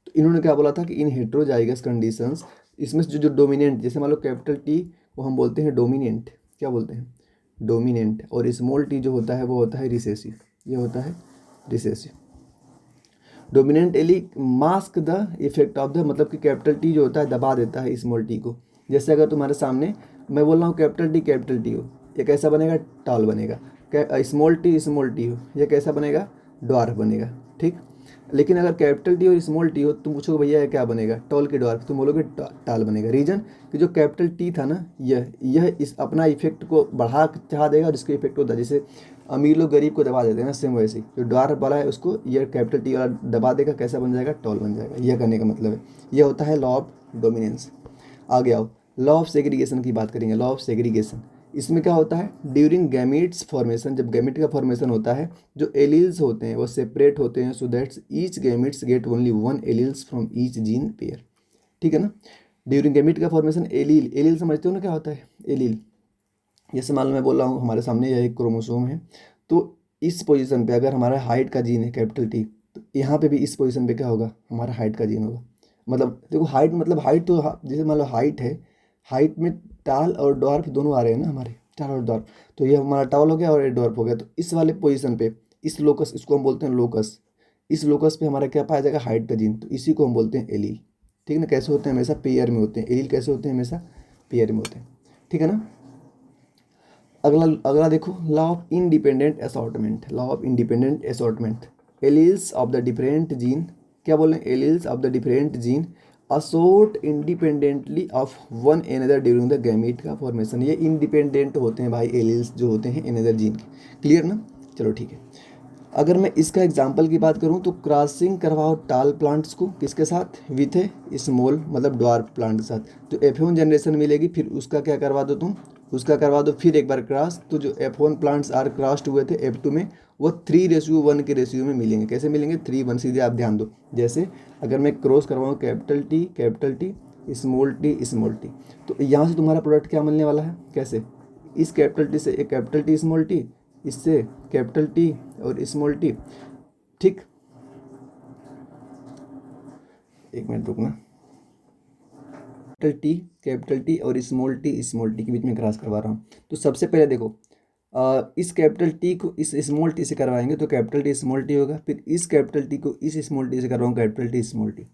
तो इन्होंने क्या बोला था कि इन हेटेरोजाइगस कंडीशंस, इसमें जो जो डोमिनेंट, जैसे मान लो कैपिटल टी को हम बोलते हैं डोमिनेंट। क्या बोलते हैं? डोमिनेंट। और स्मॉल टी जो होता है वो होता है रिसेसिव। ये होता है recessive. Dominant allele mask the effect of the, मतलब कि कैपिटल टी जो होता है दबा देता है स्मॉल टी को। जैसे अगर तुम्हारे सामने मैं बोल रहा हूँ कैपिटल टी हो, ये कैसा बनेगा? टॉल बनेगा। स्मॉल टी हो, ये कैसा बनेगा? ड्वार्फ बनेगा। ठीक, लेकिन अगर कैपिटल टी और स्मॉल टी हो, तुम पूछोगे भैया ये क्या बनेगा? टॉल की ड्वार्फ, तुम बोलोगे टाल बनेगा। रीजन कि जो कैपिटल टी था ना, यह इस अपना इफेक्ट को बढ़ा चाह देगा और इसके इफेक्ट होता है, जैसे अमीर लोग गरीब को दबा देते हैं ना, सेम वैसे ही जो ड्वार्फ वाला है उसको यह कैपिटल टी वाला दबा देगा, कैसा बन जाएगा? टॉल बन जाएगा। यह करने का मतलब है, यह होता है लॉ ऑफ डोमिनेंस। आगे आओ, लॉ ऑफ सेग्रीगेशन की बात करेंगे। लॉ ऑफ सेग्रीगेशन, इसमें क्या होता है? ड्यूरिंग गैमीट्स फॉर्मेशन, जब गैमीट का फॉर्मेशन होता है, जो एलील्स होते हैं वो सेपरेट होते हैं, so that's each gametes get only 1 alleles from each gene pair. ठीक है ना, ड्यूरिंग गैमीट का फॉर्मेशन एलील, एलील समझते हो ना क्या होता है? एलील, जैसे मान लो मैं बोल रहा हूँ हमारे सामने यह एक क्रोमोसोम है, तो इस पोजीशन पे अगर हमारा हाइट का जीन है कैपिटल टी, तो यहाँ पे भी इस पोजीशन पे क्या होगा? हमारा हाइट का जीन होगा। मतलब देखो हाइट, मतलब हाइट तो जैसे मान लो हाइट है, हाइट में टाल और डॉर्फ दोनों आ रहे हैं ना हमारे, टाल और डॉर्फ, तो ये हमारा टाल हो गया और ये डॉर्फ हो गया। तो इस वाले पोजीशन पे, इस लोकस, इसको हम बोलते हैं लोकस, इस लोकस पे हमारा क्या पाया जाएगा? हाइट का जीन। तो इसी को हम बोलते हैं एलील। ठीक है ना, कैसे होते हैं? हमेशा पेयर में होते हैं। एलील कैसे होते हैं? हमेशा पेयर में होते हैं। ठीक है ना, अगला अगला देखो, law of independent assortment. Law of independent assortment, alleles of the different gene, क्या बोल रहे हैं? Alleles of the different gene assort independently of one another during the gamete का फॉर्मेशन। ये इंडिपेंडेंट होते हैं भाई एलील्स जो होते हैं एनदर जीन के। क्लियर ना? चलो ठीक है। अगर मैं इसका एग्जांपल की बात करूं तो क्रॉसिंग करवाओ टाल प्लांट्स को, किसके साथ? विथ ए स्मॉल, मतलब ड्वार्फ प्लांट के साथ। जो F1 जनरेशन मिलेगी, फिर उसका क्या करवा दो तुम? उसका करवा दो फिर एक बार क्रॉस। तो जो F1 प्लांट्स आर क्रॉस्ड हुए थे F2 में, वो 3:1 के रेशियो में मिलेंगे। कैसे मिलेंगे? 3:1। सीधे आप ध्यान दो, जैसे अगर मैं क्रॉस करवाऊँ कैपिटल टी स्मॉल टी, तो यहाँ से तुम्हारा प्रोडक्ट क्या मिलने वाला है? कैसे? इस कैपिटल टी से एक कैपिटल टी स्मॉल टी, इससे कैपिटल टी और स्मॉल टी। ठीक, एक मिनट रुकना। कैपिटल टी और स्मॉल टी के बीच में क्रॉस करवा रहा हूँ। तो सबसे पहले देखो, इस कैपिटल टी को इस स्मॉल टी से करवाएंगे तो कैपिटल टी स्मॉल टी होगा। फिर इस कैपिटल टी को इस स्मॉल टी से करवाऊँ, कैपिटल टी स्मॉल टी।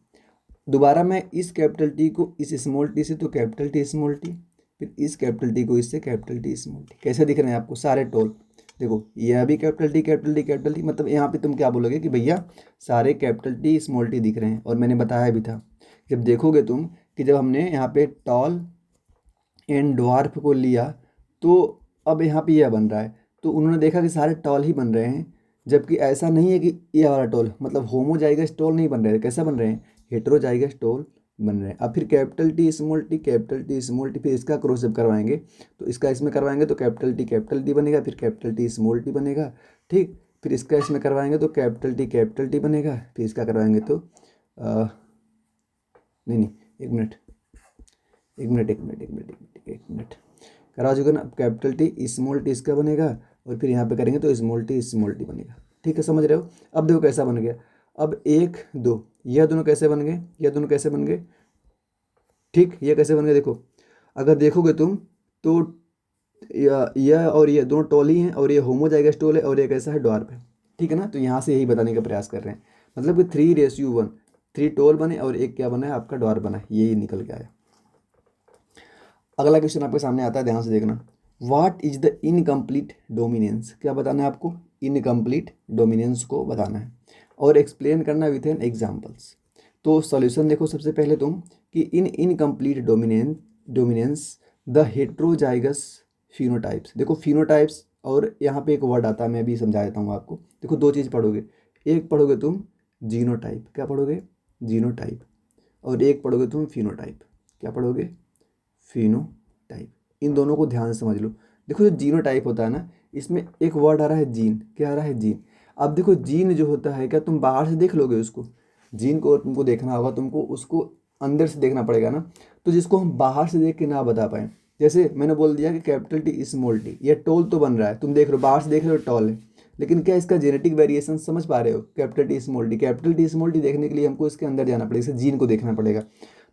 दोबारा मैं इस कैपिटल टी को इस स्मॉल टी से, तो कैपिटल टी स्मॉल टी। फिर इस कैपिटल टी को इससे, कैपिटल टी स्मॉल टी। कैसे दिख रहे हैं आपको सारे टोल? देखो यह भी कैपिटल टी, मतलब यहाँ पे तुम क्या बोलोगे कि भैया सारे कैपिटल टी स्मॉल टी दिख रहे हैं। और मैंने बताया भी था, जब देखोगे तुम कि जब हमने यहाँ पे टॉल एंड ड्वार्फ को लिया, तो अब यहाँ पे यह बन रहा है, तो उन्होंने देखा कि सारे टॉल ही बन रहे हैं, जबकि ऐसा नहीं है कि ये वाला टॉल, मतलब होमोजाइगस टॉल नहीं बन रहे हैं। कैसा बन रहे हैं? हेटेरोजाइगस टॉल बन रहे हैं। अब फिर capital T small T, capital T small T, फिर इसका क्रॉस जब करवाएंगे तो इसका इसमें करवाएंगे तो कैपिटल टी बनेगा, फिर कैपिटल टी स्मॉल टी बनेगा, ठीक। फिर इसका इसमें करवाएंगे तो कैपिटल टी बनेगा, फिर इसका करवाएंगे तो नहीं, एक मिनट करा चुके ना। अब कैपिटल टी स्मॉल टी इसका बनेगा, और फिर यहाँ पे करेंगे तो स्मॉल टी बनेगा, ठीक है, समझ रहे हो। अब देखो कैसा बन गया। अब 1 2 यह दोनों कैसे बन गए, यह दोनों कैसे बन गए, ठीक। ये कैसे बन गए देखो, अगर देखोगे तुम तो यह और ये दोनों टॉल ही हैं, और ये होमोजाइगस टॉल है, और ये कैसा है? ड्वार्फ है, ठीक है ना। तो यहाँ से यही बताने का प्रयास कर रहे हैं, मतलब कि 3:1, 3 टॉल बने और एक क्या बना है? आपका ड्वार्फ बना है, यही निकल के आया। अगला क्वेश्चन आपके सामने आता है, ध्यान से देखना। What is the incomplete dominance? क्या बताना है आपको? इनकम्प्लीट डोमिनेंस को बताना है और एक्सप्लेन करना विथ एन एग्जाम्पल्स। तो सॉल्यूशन देखो सबसे पहले तुम कि in incomplete dominance the heterozygous phenotypes. देखो फिनोटाइप्स, और यहाँ पे एक वर्ड आता है, मैं भी समझा देता हूँ आपको। देखो दो चीज़ पढ़ोगे, एक पढ़ोगे तुम जीनोटाइप, क्या पढ़ोगे? जीनोटाइप। और एक पढ़ोगे तुम फिनोटाइप, क्या पढ़ोगे? फिनोटाइप। इन दोनों को ध्यान से समझ लो। देखो जो जीनोटाइप होता है ना, इसमें एक वर्ड आ रहा है जीन, क्या आ रहा है? जीन। अब देखो जीन जो होता है, क्या तुम बाहर से देख लोगे उसको? जीन को तुमको देखना होगा, तुमको उसको अंदर से देखना पड़ेगा ना। तो जिसको हम बाहर से देख के ना बता पाए, जैसे मैंने बोल दिया कि कैपिटल टी स्मॉल टी, ये टॉल तो बन रहा है, तुम देख रहे हो, बाहर से देख रहे हो टॉल है, लेकिन क्या इसका जेनेटिक वेरिएशन समझ पा रहे हो? कैपिटल टी स्मॉल टी देखने के लिए हमको इसके अंदर जाना पड़ेगा, इसे जीन को देखना पड़ेगा।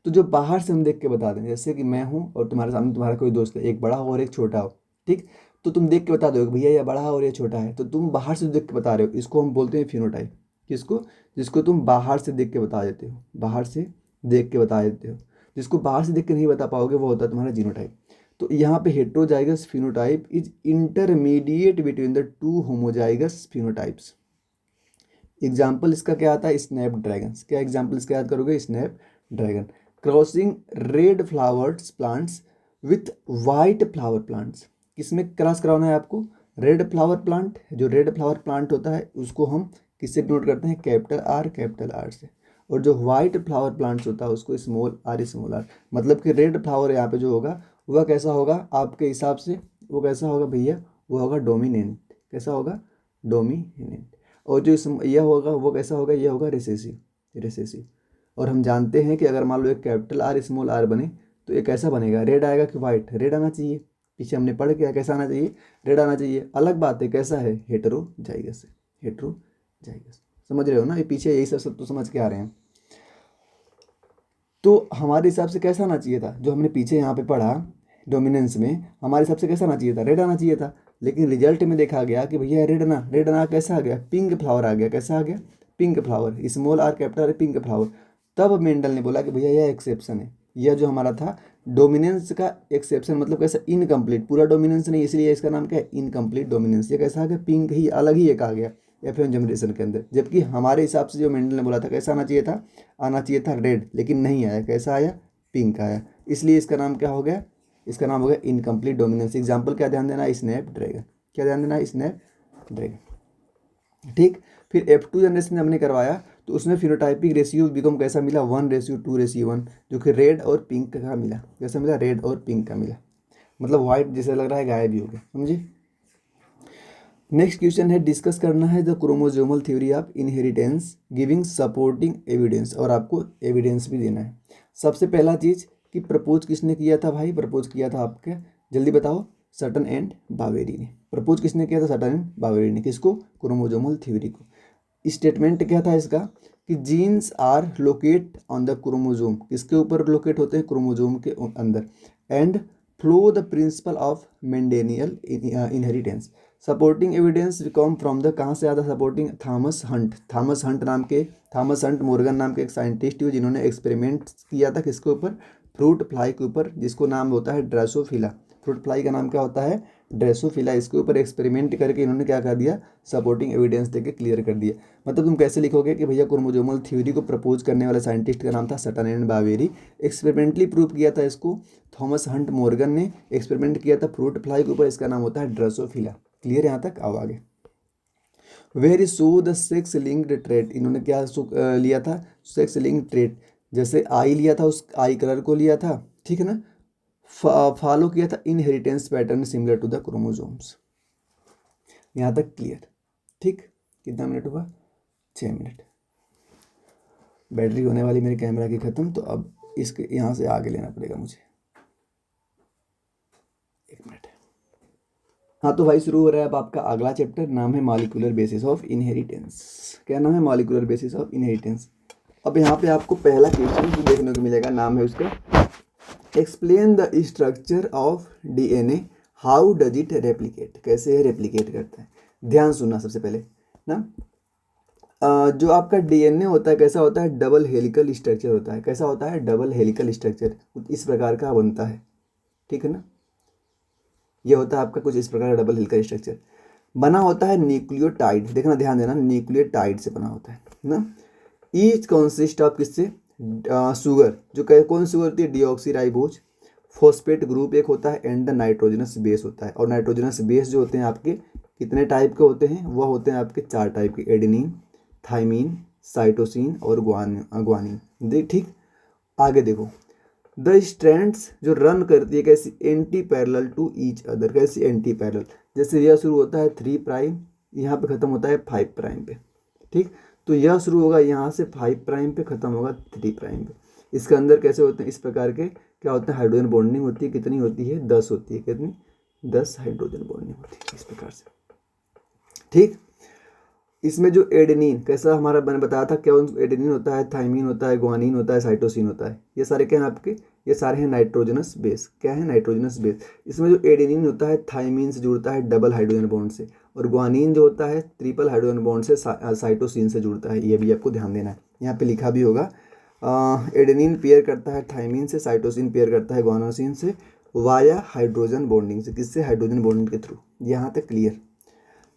तो जो बाहर से हम देख के बता दें, जैसे कि मैं हूँ और तुम्हारे सामने तुम्हारा कोई दोस्त है, एक बड़ा हो और एक छोटा हो, ठीक। तो तुम देख के बता दो भैया ये बड़ा है और ये छोटा है, तो तुम बाहर से देख के बता रहे हो, इसको हम बोलते हैं फिनोटाइप। किसको? जिसको तुम बाहर से देख के बता देते हो, बाहर से देख के बता देते हो। जिसको बाहर से देख के नहीं बता पाओगे वो होता है तुम्हारा जीनोटाइप। तो यहाँ पे heterozygous phenotype is intermediate between the two homozygous phenotypes. Example इसका क्या आता है? Snap dragon. क्या एग्जाम्पल इसका याद करोगे? Snap dragon. Crossing red flowers plants with white flower plants. किसमें क्रॉस कराना है आपको? Red flower plant. जो रेड फ्लावर प्लांट होता है उसको हम किससे नोट करते हैं? कैपिटल आर से। और जो वाइट फ्लावर प्लांट्स होता है उसको स्मॉल आर। मतलब कि रेड फ्लावर यहाँ पे जो होगा वह कैसा होगा आपके हिसाब से? वो कैसा होगा भैया? वो होगा डोमिनेंट। कैसा होगा? डोमिनेंट। और जो यह होगा वो कैसा होगा? यह होगा रिसेसिव। और हम जानते हैं कि अगर मान लो एक कैपिटल आर स्मॉल आर बने तो ये कैसा बनेगा? रेड आएगा कि वाइट? रेड आना चाहिए। पीछे हमने पढ़ के कैसा आना चाहिए? रेड आना चाहिए। अलग बात है कैसा है? हेटेरोजाइगस है, हेटेरोजाइगस। समझ रहे हो ना? ये पीछे यही सब तो समझ के आ रहे हैं। तो हमारे हिसाब से कैसा आना चाहिए था? जो हमने पीछे यहाँ पे पढ़ा डोमिनेंस में, हमारे हिसाब से कैसा आना चाहिए था? रेड आना चाहिए था। लेकिन रिजल्ट में देखा गया कि भैया रेड ना कैसा आ गया? पिंक फ्लावर आ गया। कैसा आ गया? Pink flower. Small are capital R, pink flower. तब मेंडल ने बोला कि भैया यह एक्सेप्शन है। यह जो हमारा था डोमिनेंस का एक्सेप्शन, मतलब कैसा? इनकम्प्लीट। पूरा डोमिनेंस नहीं, इसलिए इसका नाम क्या है? Incomplete dominance. ये कैसा आ गया? पिंक ही अलग ही एक आ गया F1 जनरेशन के अंदर। जबकि हमारे हिसाब से जो मेंडल ने बोला था कैसा आना चाहिए था? आना चाहिए था रेड, लेकिन नहीं आया। कैसा आया? पिंक आया। इसलिए इसका नाम क्या हो गया? इसका नाम हो गया इनकम्प्लीट डोमिनेंस। एग्जाम्पल क्या ध्यान देना? Snap dragon. क्या ध्यान देना? स्नैप ड्रैगन, ठीक। फिर F2 जनरेशन हमने करवाया तो उसमें फिनोटाइपिक रेशियो बिकम कैसा मिला? 1:2:1, जो कि रेड और पिंक का मिला। कैसा मिला? रेड और पिंक का मिला। मतलब व्हाइट जैसे लग रहा है गायब ही हो गया, समझे। नेक्स्ट क्वेश्चन है, डिस्कस करना है the chromosomal theory of inheritance giving supporting evidence, और आपको एविडेंस भी देना है। सबसे पहला चीज कि प्रपोज किसने किया था भाई? प्रपोज किया था आपके, जल्दी बताओ। सटन एंड बावेरी ने। प्रपोज किसने किया था? सटन एंड बावेरी ने। किसको? क्रोमोसोमल थ्योरी को। स्टेटमेंट क्या था इसका? कि genes are locate on the chromosome. किसके ऊपर लोकेट होते हैं? क्रोमोसोम के अंदर। And flow the principle of Mendelian inheritance. Supporting evidence come from the, कहाँ से आता? सपोर्टिंग थॉमस हंट मोर्गन नाम के एक साइंटिस्ट हुए जिन्होंने एक्सपेरिमेंट किया था किसके ऊपर? फ्रूट फ्लाई के ऊपर, जिसको नाम होता है ड्रेसोफिला। फ्रूट फ्लाई का नाम क्या होता है? ड्रेसोफिला, इसके ऊपर एक्सपेरिमेंट करके इन्होंने क्या कर दिया, सपोर्टिंग एविडेंस देके क्लियर कर दिया। मतलब तुम कैसे लिखोगे कि भैया क्रोमोसोमल थ्योरी को प्रपोज करने वाले साइंटिस्ट का नाम था सटन एंड बावेरी, एक्सपेरिमेंटली प्रूव किया था इसको थॉमस हंट मॉर्गन ने, एक्सपेरिमेंट किया था फ्रूट फ्लाई के ऊपर, इसका नाम होता है ड्रेसोफिला। क्लियर यहाँ तक? आओ आगे। Where so the sex linked trait, इन्होंने क्या लिया था, सेक्स लिंक्ड ट्रेट, जैसे आई लिया था, उस आई कलर को लिया था, ठीक है ना, फॉलो किया था inheritance pattern similar to the chromosomes. यहाँ तक क्लियर? ठीक, कितना मिनट हुआ? 6 मिनट। बैटरी होने वाली मेरे कैमरा की ख़त्म, तो अब इसके यहाँ से आगे लेना पड़ेगा मुझे। 1 मिनट। हाँ तो भाई शुरू हो रहा है अब आपका अगला चैप्टर, नाम है मॉलिक्यूलर बेसिस ऑफ इनहेरिटेंस। क्या नाम है? Molecular basis of inheritance. अब यहाँ पे आपको पहला क्वेश्चन जो देखने को मिलेगा, नाम है उसका explain the structure of DNA, how does it replicate, कैसे है रेप्लिकेट करता है। ध्यान सुनना सबसे पहले ना, जो आपका डीएनए होता है कैसा होता है, डबल हेलिकल स्ट्रक्चर होता है। कैसा होता है? डबल हेलिकल स्ट्रक्चर, इस प्रकार का बनता है, ठीक है ना। ये होता है आपका कुछ इस प्रकार का डबल हेलिकल स्ट्रक्चर, बना होता है न्यूक्लियोटाइड, देखना ध्यान देना, न्यूक्लियोटाइड से बना होता है ना। ईच कॉन्सिस्ट ऑफ किससे? शुगर, जो कौन शुगर होती है? डीऑक्सीराइबोज, फॉस्फेट ग्रुप एक होता है, एंड द नाइट्रोजनस बेस होता है। और नाइट्रोजनस बेस जो होते हैं आपके कितने टाइप के होते हैं? वह होते हैं आपके 4 टाइप के, एडेनिन, थाइमीन, साइटोसिन और ग्वानिन। ठीक, आगे देखो, द स्ट्रैंड्स जो रन करती है कैसी? Antiparallel to each other. कैसी? एंटी पैरेलल, जैसे यह शुरू होता है 3 प्राइम, यहाँ पे ख़त्म होता है 5 प्राइम पे, ठीक। तो यह शुरू होगा यहाँ से 5 प्राइम पे, ख़त्म होगा 3 प्राइम पे। इसके अंदर कैसे होते हैं? इस प्रकार के क्या होता है? हाइड्रोजन बॉन्डिंग होती है। कितनी होती है? 10 होती है। कितनी? 10 हाइड्रोजन बॉन्डिंग होती है इस प्रकार से, ठीक। इसमें जो एडेनिन कैसा हमारा मैंने बताया था, क्या एडेनिन होता है, थाइमीन होता है, ग्वानिन होता है, साइटोसिन होता है। ये सारे क्या हैं आपके? ये सारे हैं नाइट्रोजनस बेस। क्या है? Nitrogenous base. इसमें जो एडेनिन होता है थाइमीन से जुड़ता है डबल हाइड्रोजन बॉन्ड से, और ग्वानिन जो होता है ट्रिपल हाइड्रोजन बॉन्ड से साइटोसिन से जुड़ता है। ये भी आपको ध्यान देना है, यहाँ पे लिखा भी होगा। एडेनिन पेयर करता है थाइमीन से, साइटोसिन पेयर करता है ग्वानोसिन से, वाया हाइड्रोजन बॉन्डिंग से। किससे? हाइड्रोजन बॉन्डिंग के थ्रू। यहाँ तक क्लियर?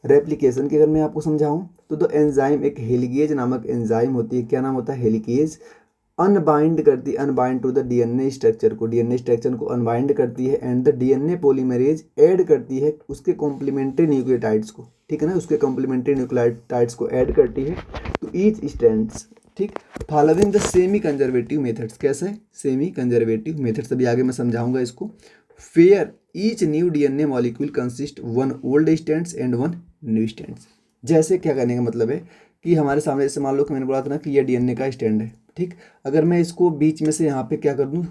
रेप्लिकेशन की अगर मैं आपको समझाऊं तो द एंजाइम, एक हेलिकेज नामक एंजाइम होती है। क्या नाम होता है? हेलिकेज। अनबाइंड करती है, unbind to the DNA structure को, डीएनए स्ट्रक्चर को अनबाइंड करती है, and the DNA polymerase add करती है उसके कॉम्प्लीमेंट्री न्यूक्लियोटाइड्स को, ठीक है ना, उसके कॉम्प्लीमेंट्री न्यूक्लियोटाइड्स को ऐड करती है तो ईच स्ट्रैंड्स, ठीक, following the semi conservative methods. कैसे? सेमी कंजर्वेटिव मेथड्स, अभी आगे मैं समझाऊंगा इसको। Fair each new DNA molecule consist 1 old strands and 1 new strands. जैसे क्या करने का मतलब है कि हमारे सामने, जैसे मान लो कि मैंने बोला था ना कि ये डीएनए का स्ट्रैंड है, ठीक। अगर मैं इसको बीच में से यहाँ पे क्या कर दूँ,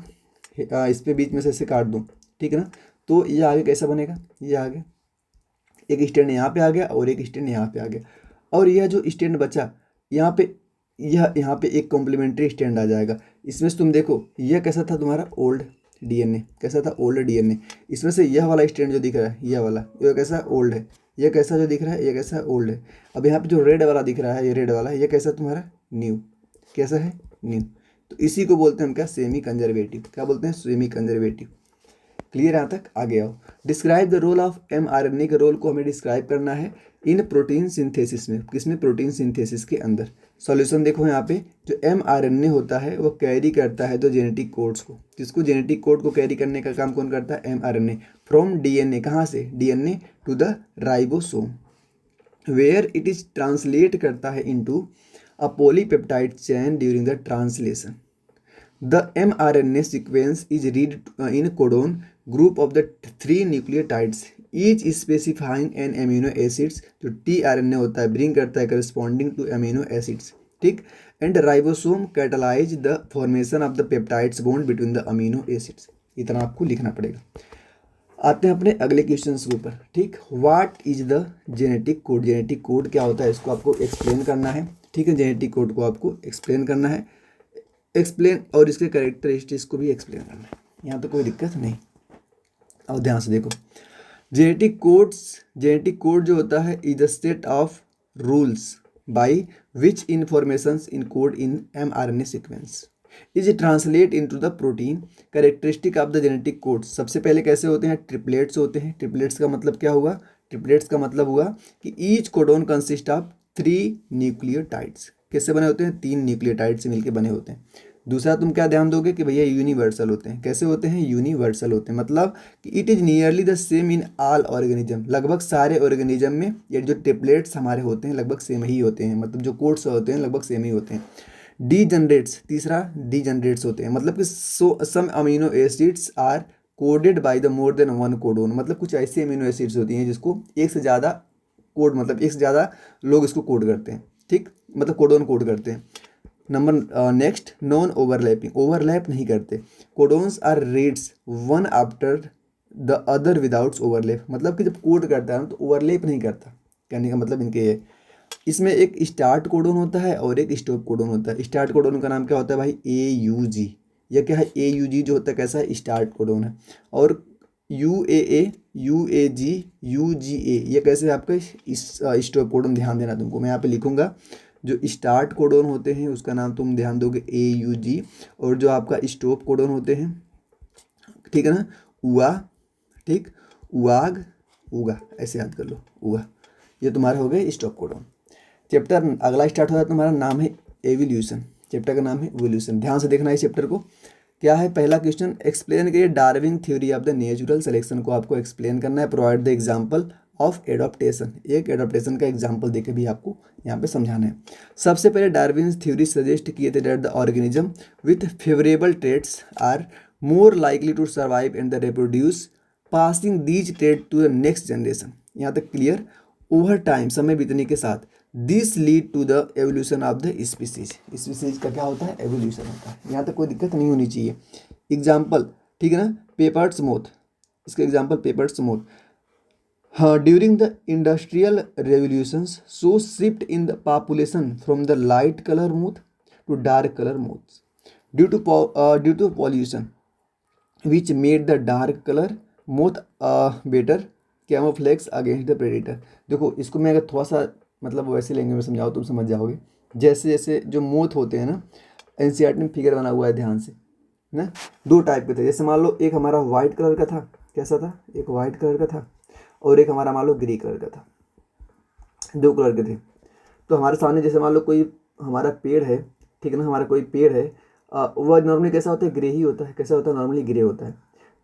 इस पे बीच में से ऐसे काट दूँ, ठीक है ना, तो ये आगे कैसा बनेगा? ये आगे एक स्टैंड यहाँ पे आ गया और एक स्टैंड यहाँ पे आ गया, और यह जो स्टैंड बचा यहाँ पे, यह यहाँ पे एक कॉम्प्लीमेंट्री स्टैंड आ जाएगा। इसमें से तुम देखो, यह कैसा था तुम्हारा? Old DNA. कैसा था? Old DNA. इसमें से यह वाला स्टैंड जो दिख रहा है, यह वाला, यह कैसा? ओल्ड है। यह कैसा जो दिख रहा है? यह कैसा? ओल्ड है। अब यहाँ पे जो रेड वाला दिख रहा है, ये रेड वाला, यह कैसा तुम्हारा? न्यू। कैसा है? न्यू। तो इसी को बोलते हैं हम क्या? Semiconservative. क्या बोलते हैं? Semiconservative. क्लियर? यहाँ तक? आगे आओ। Describe the role of mRNA के रोल को हमें डिस्क्राइब करना है इन प्रोटीन सिंथेसिस में। किसमें? प्रोटीन सिंथेसिस के अंदर। सॉल्यूशन देखो यहाँ पे, जो mRNA होता है वो कैरी करता है तो जेनेटिक कोड्स को। जिसको जेनेटिक कोड को कैरी करने का काम कौन करता है? mRNA। फ्रॉम डीएनए, कहाँ से? DNA to the ribosome, where it is translate करता है into a polypeptide chain during the translation. The mRNA sequence is read in codon group of the 3 nucleotides, each specifying an amino acids, जो tRNA होता है bring करता है corresponding to amino acids, ठीक। and ribosome catalyze the formation of the peptides bond between the amino acids। इतना आपको लिखना पड़ेगा। आते हैं अपने अगले क्वेश्चन के ऊपर, ठीक। What is the genetic code? Genetic code क्या होता है इसको आपको एक्सप्लेन करना है, ठीक है। जेनेटिक कोड को आपको एक्सप्लेन करना है, एक्सप्लेन, और इसके कैरेक्टरिस्टिक्स को भी एक्सप्लेन करना है। यहाँ तो कोई दिक्कत नहीं। अब ध्यान से देखो, जेनेटिक कोड जो होता है is the set of rules by which informations encode in mRNA sequence. Is translate into the protein characteristic of the genetic code. सबसे पहले कैसे होते हैं, ट्रिपलेट्स होते हैं। ट्रिपलेट्स का मतलब क्या हुआ, ट्रिपलेट्स का मतलब हुआ कि each codon consist of 3 nucleotides. कैसे बने होते हैं, 3 न्यूक्लियोटाइड से मिलकर बने होते हैं। दूसरा तुम क्या ध्यान दोगे कि भैया यूनिवर्सल होते हैं। कैसे होते हैं, यूनिवर्सल होते हैं, मतलब कि it is nearly the same in all organism. लगभग सारे ऑर्गेनिज्म में ये जो ट्रिपलेट्स हमारे होते हैं लगभग सेम ही होते हैं, मतलब जो कोड्स होते हैं लगभग सेम ही होते हैं। डीजनरेट्स, तीसरा डीजनरेट्स होते हैं, मतलब कि some amino acids are coded by the more than one codon. मतलब कुछ ऐसी अमीनो एसिड्स होती हैं जिसको एक से ज़्यादा कोड, मतलब एक से ज़्यादा लोग इसको कोड करते हैं, ठीक, मतलब कोडोन कोड करते हैं। Number next, non overlapping, overlap नहीं करते। Codons are reads one after the other without overlap, मतलब कि जब कोड करता है ना तो ओवरलैप नहीं करता। कहने का मतलब इनके ये, इसमें एक स्टार्ट कोडोन होता है और एक स्टॉप कोडोन होता है। स्टार्ट कोडोन का नाम क्या होता है भाई, AUG। यह क्या है, AUG जो होता है कैसा है, स्टार्ट कोडोन है। और UAA, UAG, UGA ये कैसे है आपका स्टॉप कोडोन। ध्यान देना तुमको, मैं यहाँ पे लिखूंगा। जो स्टार्ट कोडोन होते हैं उसका नाम तुम ध्यान दोगे AUG, और जो आपका स्टॉप कोडोन होते हैं, ठीक है ना, UA, ठीक, UAG, UGA, ऐसे याद कर लो, UGA। ये तुम्हारे हो गए स्टॉप कोडोन। चैप्टर अगला स्टार्ट हो रहा है, तुम्हारा नाम है एवोल्यूशन। चैप्टर का नाम है एवोल्यूशन, ध्यान से देखना है इस चैप्टर को। क्या है, पहला क्वेश्चन, एक्सप्लेन करिए Darwin theory of the natural selection को आपको एक्सप्लेन करना है। Provide the example of adaptation, एक एडॉप्टेशन का एग्जांपल देके भी आपको यहाँ पे समझाना है। सबसे पहले डार्विन थ्योरी सजेस्ट किए थे that the organism with favourable traits are more likely to survive and the reproduce, passing these trait to the next generation. यहाँ तक क्लियर। ओवर टाइम, समय बीतने के साथ, this lead to the evolution of the species. Species का क्या होता है, एवोल्यूशन होता है। यहाँ तक कोई दिक्कत नहीं होनी चाहिए। एग्जाम्पल, ठीक है ना, पेपर्स मोथ, इसका एग्जाम्पल पेपर्स मोथ। हाँ, during the industrial revolutions so shift in the population from the light colour moth to dark colour moths due to pollution which made the dark colour moth better camouflage against the predator. देखो इसको मैं अगर थोड़ा सा मतलब वैसे language में समझाओ तुम समझ जाओगे। जैसे जैसे जो मोथ होते हैं ना, एनसीईआरटी में फिगर बना हुआ है ध्यान से ना, 2 टाइप के थे। जैसे मान लो एक हमारा वाइट कलर का था, कैसा था, एक वाइट कलर का था, और एक हमारा मान लो ग्रे कलर का था। 2 कलर के थे। तो हमारे सामने जैसे मान लो कोई हमारा पेड़ है, ठीक है ना, हमारा कोई पेड़ है, वह नॉर्मली कैसा होता है, ग्रे ही होता है। कैसा होता है, नॉर्मली ग्रे होता है।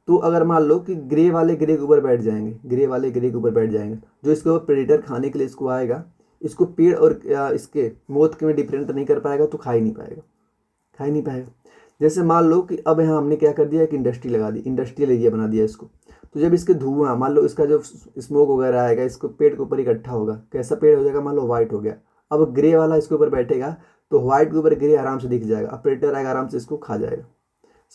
तो अगर मान लो कि ग्रे वाले ग्रे के ऊपर बैठ जाएंगे, ग्रे वाले ग्रे के ऊपर बैठ जाएंगे, जो इसके ऊपर प्रेडेटर खाने के लिए इसको आएगा, इसको पेड़ और इसके मोथ के में डिफरेंट नहीं कर पाएगा, तो खा ही नहीं पाएगा, खा ही नहीं पाएगा। जैसे मान लो कि अब यहाँ हमने क्या कर दिया, एक इंडस्ट्री लगा दी, इंडस्ट्रियल एरिया बना दिया इसको। तो जब इसके धुआं, मान लो इसका जो स्मोक वगैरह आएगा, इसको पेड़ के ऊपर इकट्ठा होगा, कैसा पेड़ हो जाएगा, मान लो वाइट हो गया। अब ग्रे वाला इसके ऊपर बैठेगा तो व्हाइट के ऊपर ग्रे आराम से दिख जाएगा, अब प्रेडेटर आएगा आराम से इसको खा जाएगा।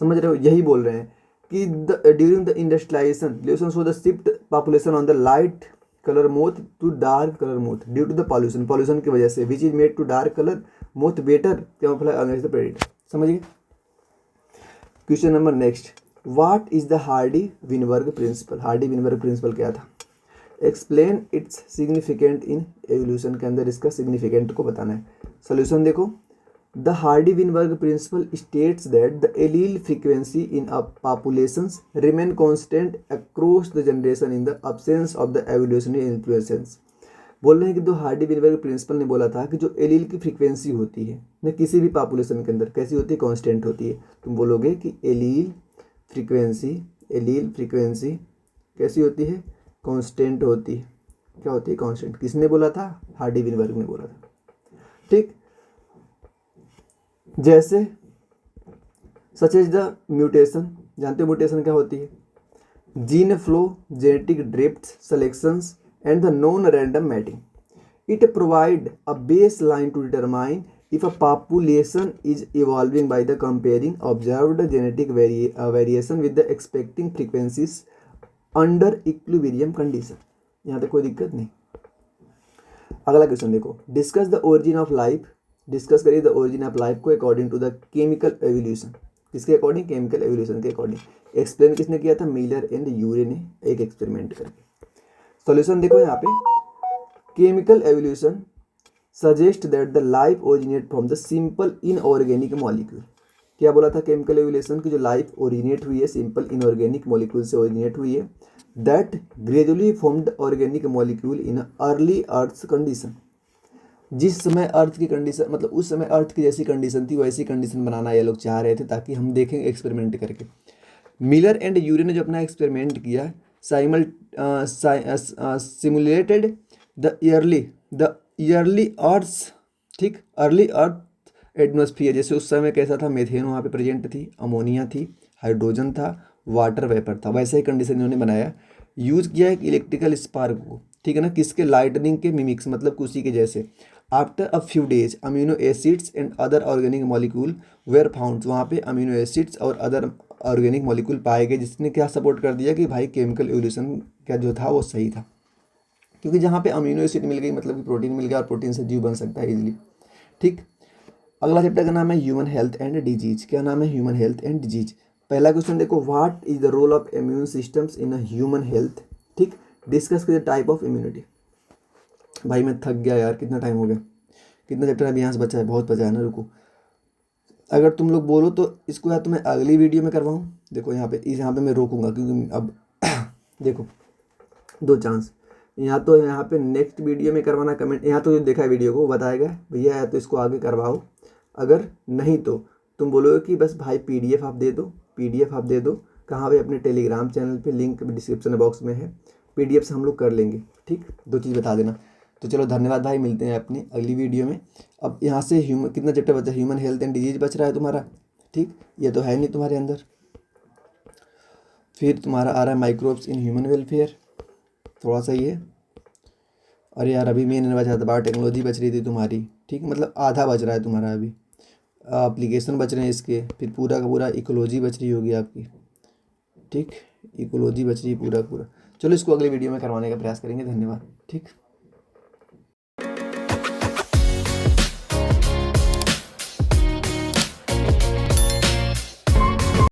समझ रहे हो, यही बोल रहे हैं कि during the industrialization so the shift population on the light colour moth to dark colour moth due to the pollution, pollution की वजह से, which is made to dark colour moth better camouflage against the predator. समझिए। Question number next, what is the Hardy Weinberg principle. Hardy Weinberg principle क्या था, explain its significant in evolution, के अंदर इसका significant को बताना है। सोल्यूशन देखो, the Hardy Weinberg principal states that the allele frequency in a populations remain constant across the generation in the absence of the evolutionary influences. बोल रहे हैं कि जो हार्डी विनबर्ग प्रिंसिपल ने बोला था कि जो एलील की फ्रीक्वेंसी होती है न किसी भी पॉपुलेशन के अंदर कैसी होती है, कांस्टेंट होती है। तुम बोलोगे कि एलील फ्रीक्वेंसी कैसी होती है, कांस्टेंट होती है। क्या होती है, कांस्टेंट। किसने बोला था, हार्डी विनबर्ग ने बोला था। ठीक, जैसे सच एज द म्यूटेशन, जानते हो म्यूटेशन क्या होती है, gene flow, genetic drift, selections and the non-random matching. It provide a baseline to determine if a population is evolving by the comparing observed genetic variation with the expecting frequencies under equilibrium condition. यहाँ तक कोई दिक्कत नहीं। अगला question देखो, discuss the origin of life. Discuss करिए the origin of life को according to the chemical evolution. किसके अकॉर्डिंग, केमिकल एवोल्यूशन के अकॉर्डिंग। एक्सप्लेन किसने किया था, मिलर एंड यूरे ने एक एक्सपेरिमेंट करके। सॉल्यूशन देखो यहाँ पे, chemical evolution suggest that the life originate from the simple inorganic molecule. क्या बोला था केमिकल एवोल्यूशन की जो लाइफ ओरिजिनेट हुई है सिंपल इनऑर्गेनिक मॉलिक्यूल से ओरिजिनेट हुई है, that gradually formed organic molecule in early earth condition. जिस समय अर्थ की कंडीशन मतलब उस समय अर्थ की जैसी कंडीशन थी वैसी कंडीशन बनाना ये लोग चाह रहे थे ताकि हम देखें एक्सपेरिमेंट करके। मिलर एंड यूरी ने जो अपना एक्सपेरिमेंट किया, साइमल सिमुलेटेड द ईयरली अर्थ्स, ठीक, अर्ली अर्थ एटमोसफियर। जैसे उस समय कैसा था, मेथेन वहाँ पे प्रेजेंट थी, अमोनिया थी, हाइड्रोजन था, वाटर वेपर था, वैसा ही कंडीशन इन्होंने बनाया। यूज किया है इलेक्ट्रिकल स्पार्क को, ठीक है ना, किसके, लाइटनिंग के मिमिक्स मतलब उसी के जैसे। After a few days amino acids and other organic molecule were found, वहाँ पे अमीनो एसिड्स और अदर ऑर्गेनिक मॉलिक्यूल पाए गए, जिसने क्या सपोर्ट कर दिया कि भाई केमिकल एवोल्यूशन का जो था वो सही था। क्योंकि जहाँ पे अमीनो एसिड मिल गई मतलब कि प्रोटीन मिल गया और प्रोटीन से जीव बन सकता है इजीली, ठीक। अगला चैप्टर का नाम है ह्यूमन हेल्थ एंड डिजीज। क्या नाम है, ह्यूमन हेल्थ एंड डिजीज। पहला क्वेश्चन देखो, what is the role of immune systems in human health, ठीक। Discuss the type of immunity. भाई मैं थक गया यार, कितना टाइम हो गया, कितना चैप्टर अभी यहाँ से बचा है, बहुत बचा है ना, रुको। अगर तुम लोग बोलो तो इसको या तो मैं अगली वीडियो में करवाऊँ। देखो यहाँ पे मैं रोकूंगा क्योंकि अब देखो दो चांस, यहाँ पे नेक्स्ट वीडियो में करवाना, कमेंट यहाँ तो जो देखा है वीडियो को बताएगा भैया या तो इसको आगे करवाओ, अगर नहीं तो तुम बोलोगे कि बस भाई पीडीएफ आप दे दो, पीडीएफ आप दे दो। कहाँ पे, अपने टेलीग्राम चैनल पे, लिंक डिस्क्रिप्शन बॉक्स में है, पीडीएफ से हम लोग कर लेंगे, ठीक। दो चीज़ बता देना। तो चलो धन्यवाद भाई, मिलते हैं अपनी अगली वीडियो में। अब यहाँ से ह्यूमन कितना चैप्टर बचा, ह्यूमन हेल्थ एंड डिजीज बच रहा है तुम्हारा, ठीक। ये तो है नहीं तुम्हारे अंदर। फिर तुम्हारा आ रहा है माइक्रोब्स इन ह्यूमन वेलफेयर, थोड़ा सा ये। अरे यार अभी मेन बचा था, बायोटेक्नोलॉजी बच रही थी तुम्हारी, ठीक, मतलब आधा बच रहा है तुम्हारा अभी। एप्लीकेशन बच रहे हैं इसके, फिर पूरा का पूरा इकोलॉजी बच रही होगी आपकी, ठीक। इकोलॉजी बच रही है पूरा पूरा। चलो इसको अगले वीडियो में करवाने का प्रयास करेंगे, धन्यवाद, ठीक।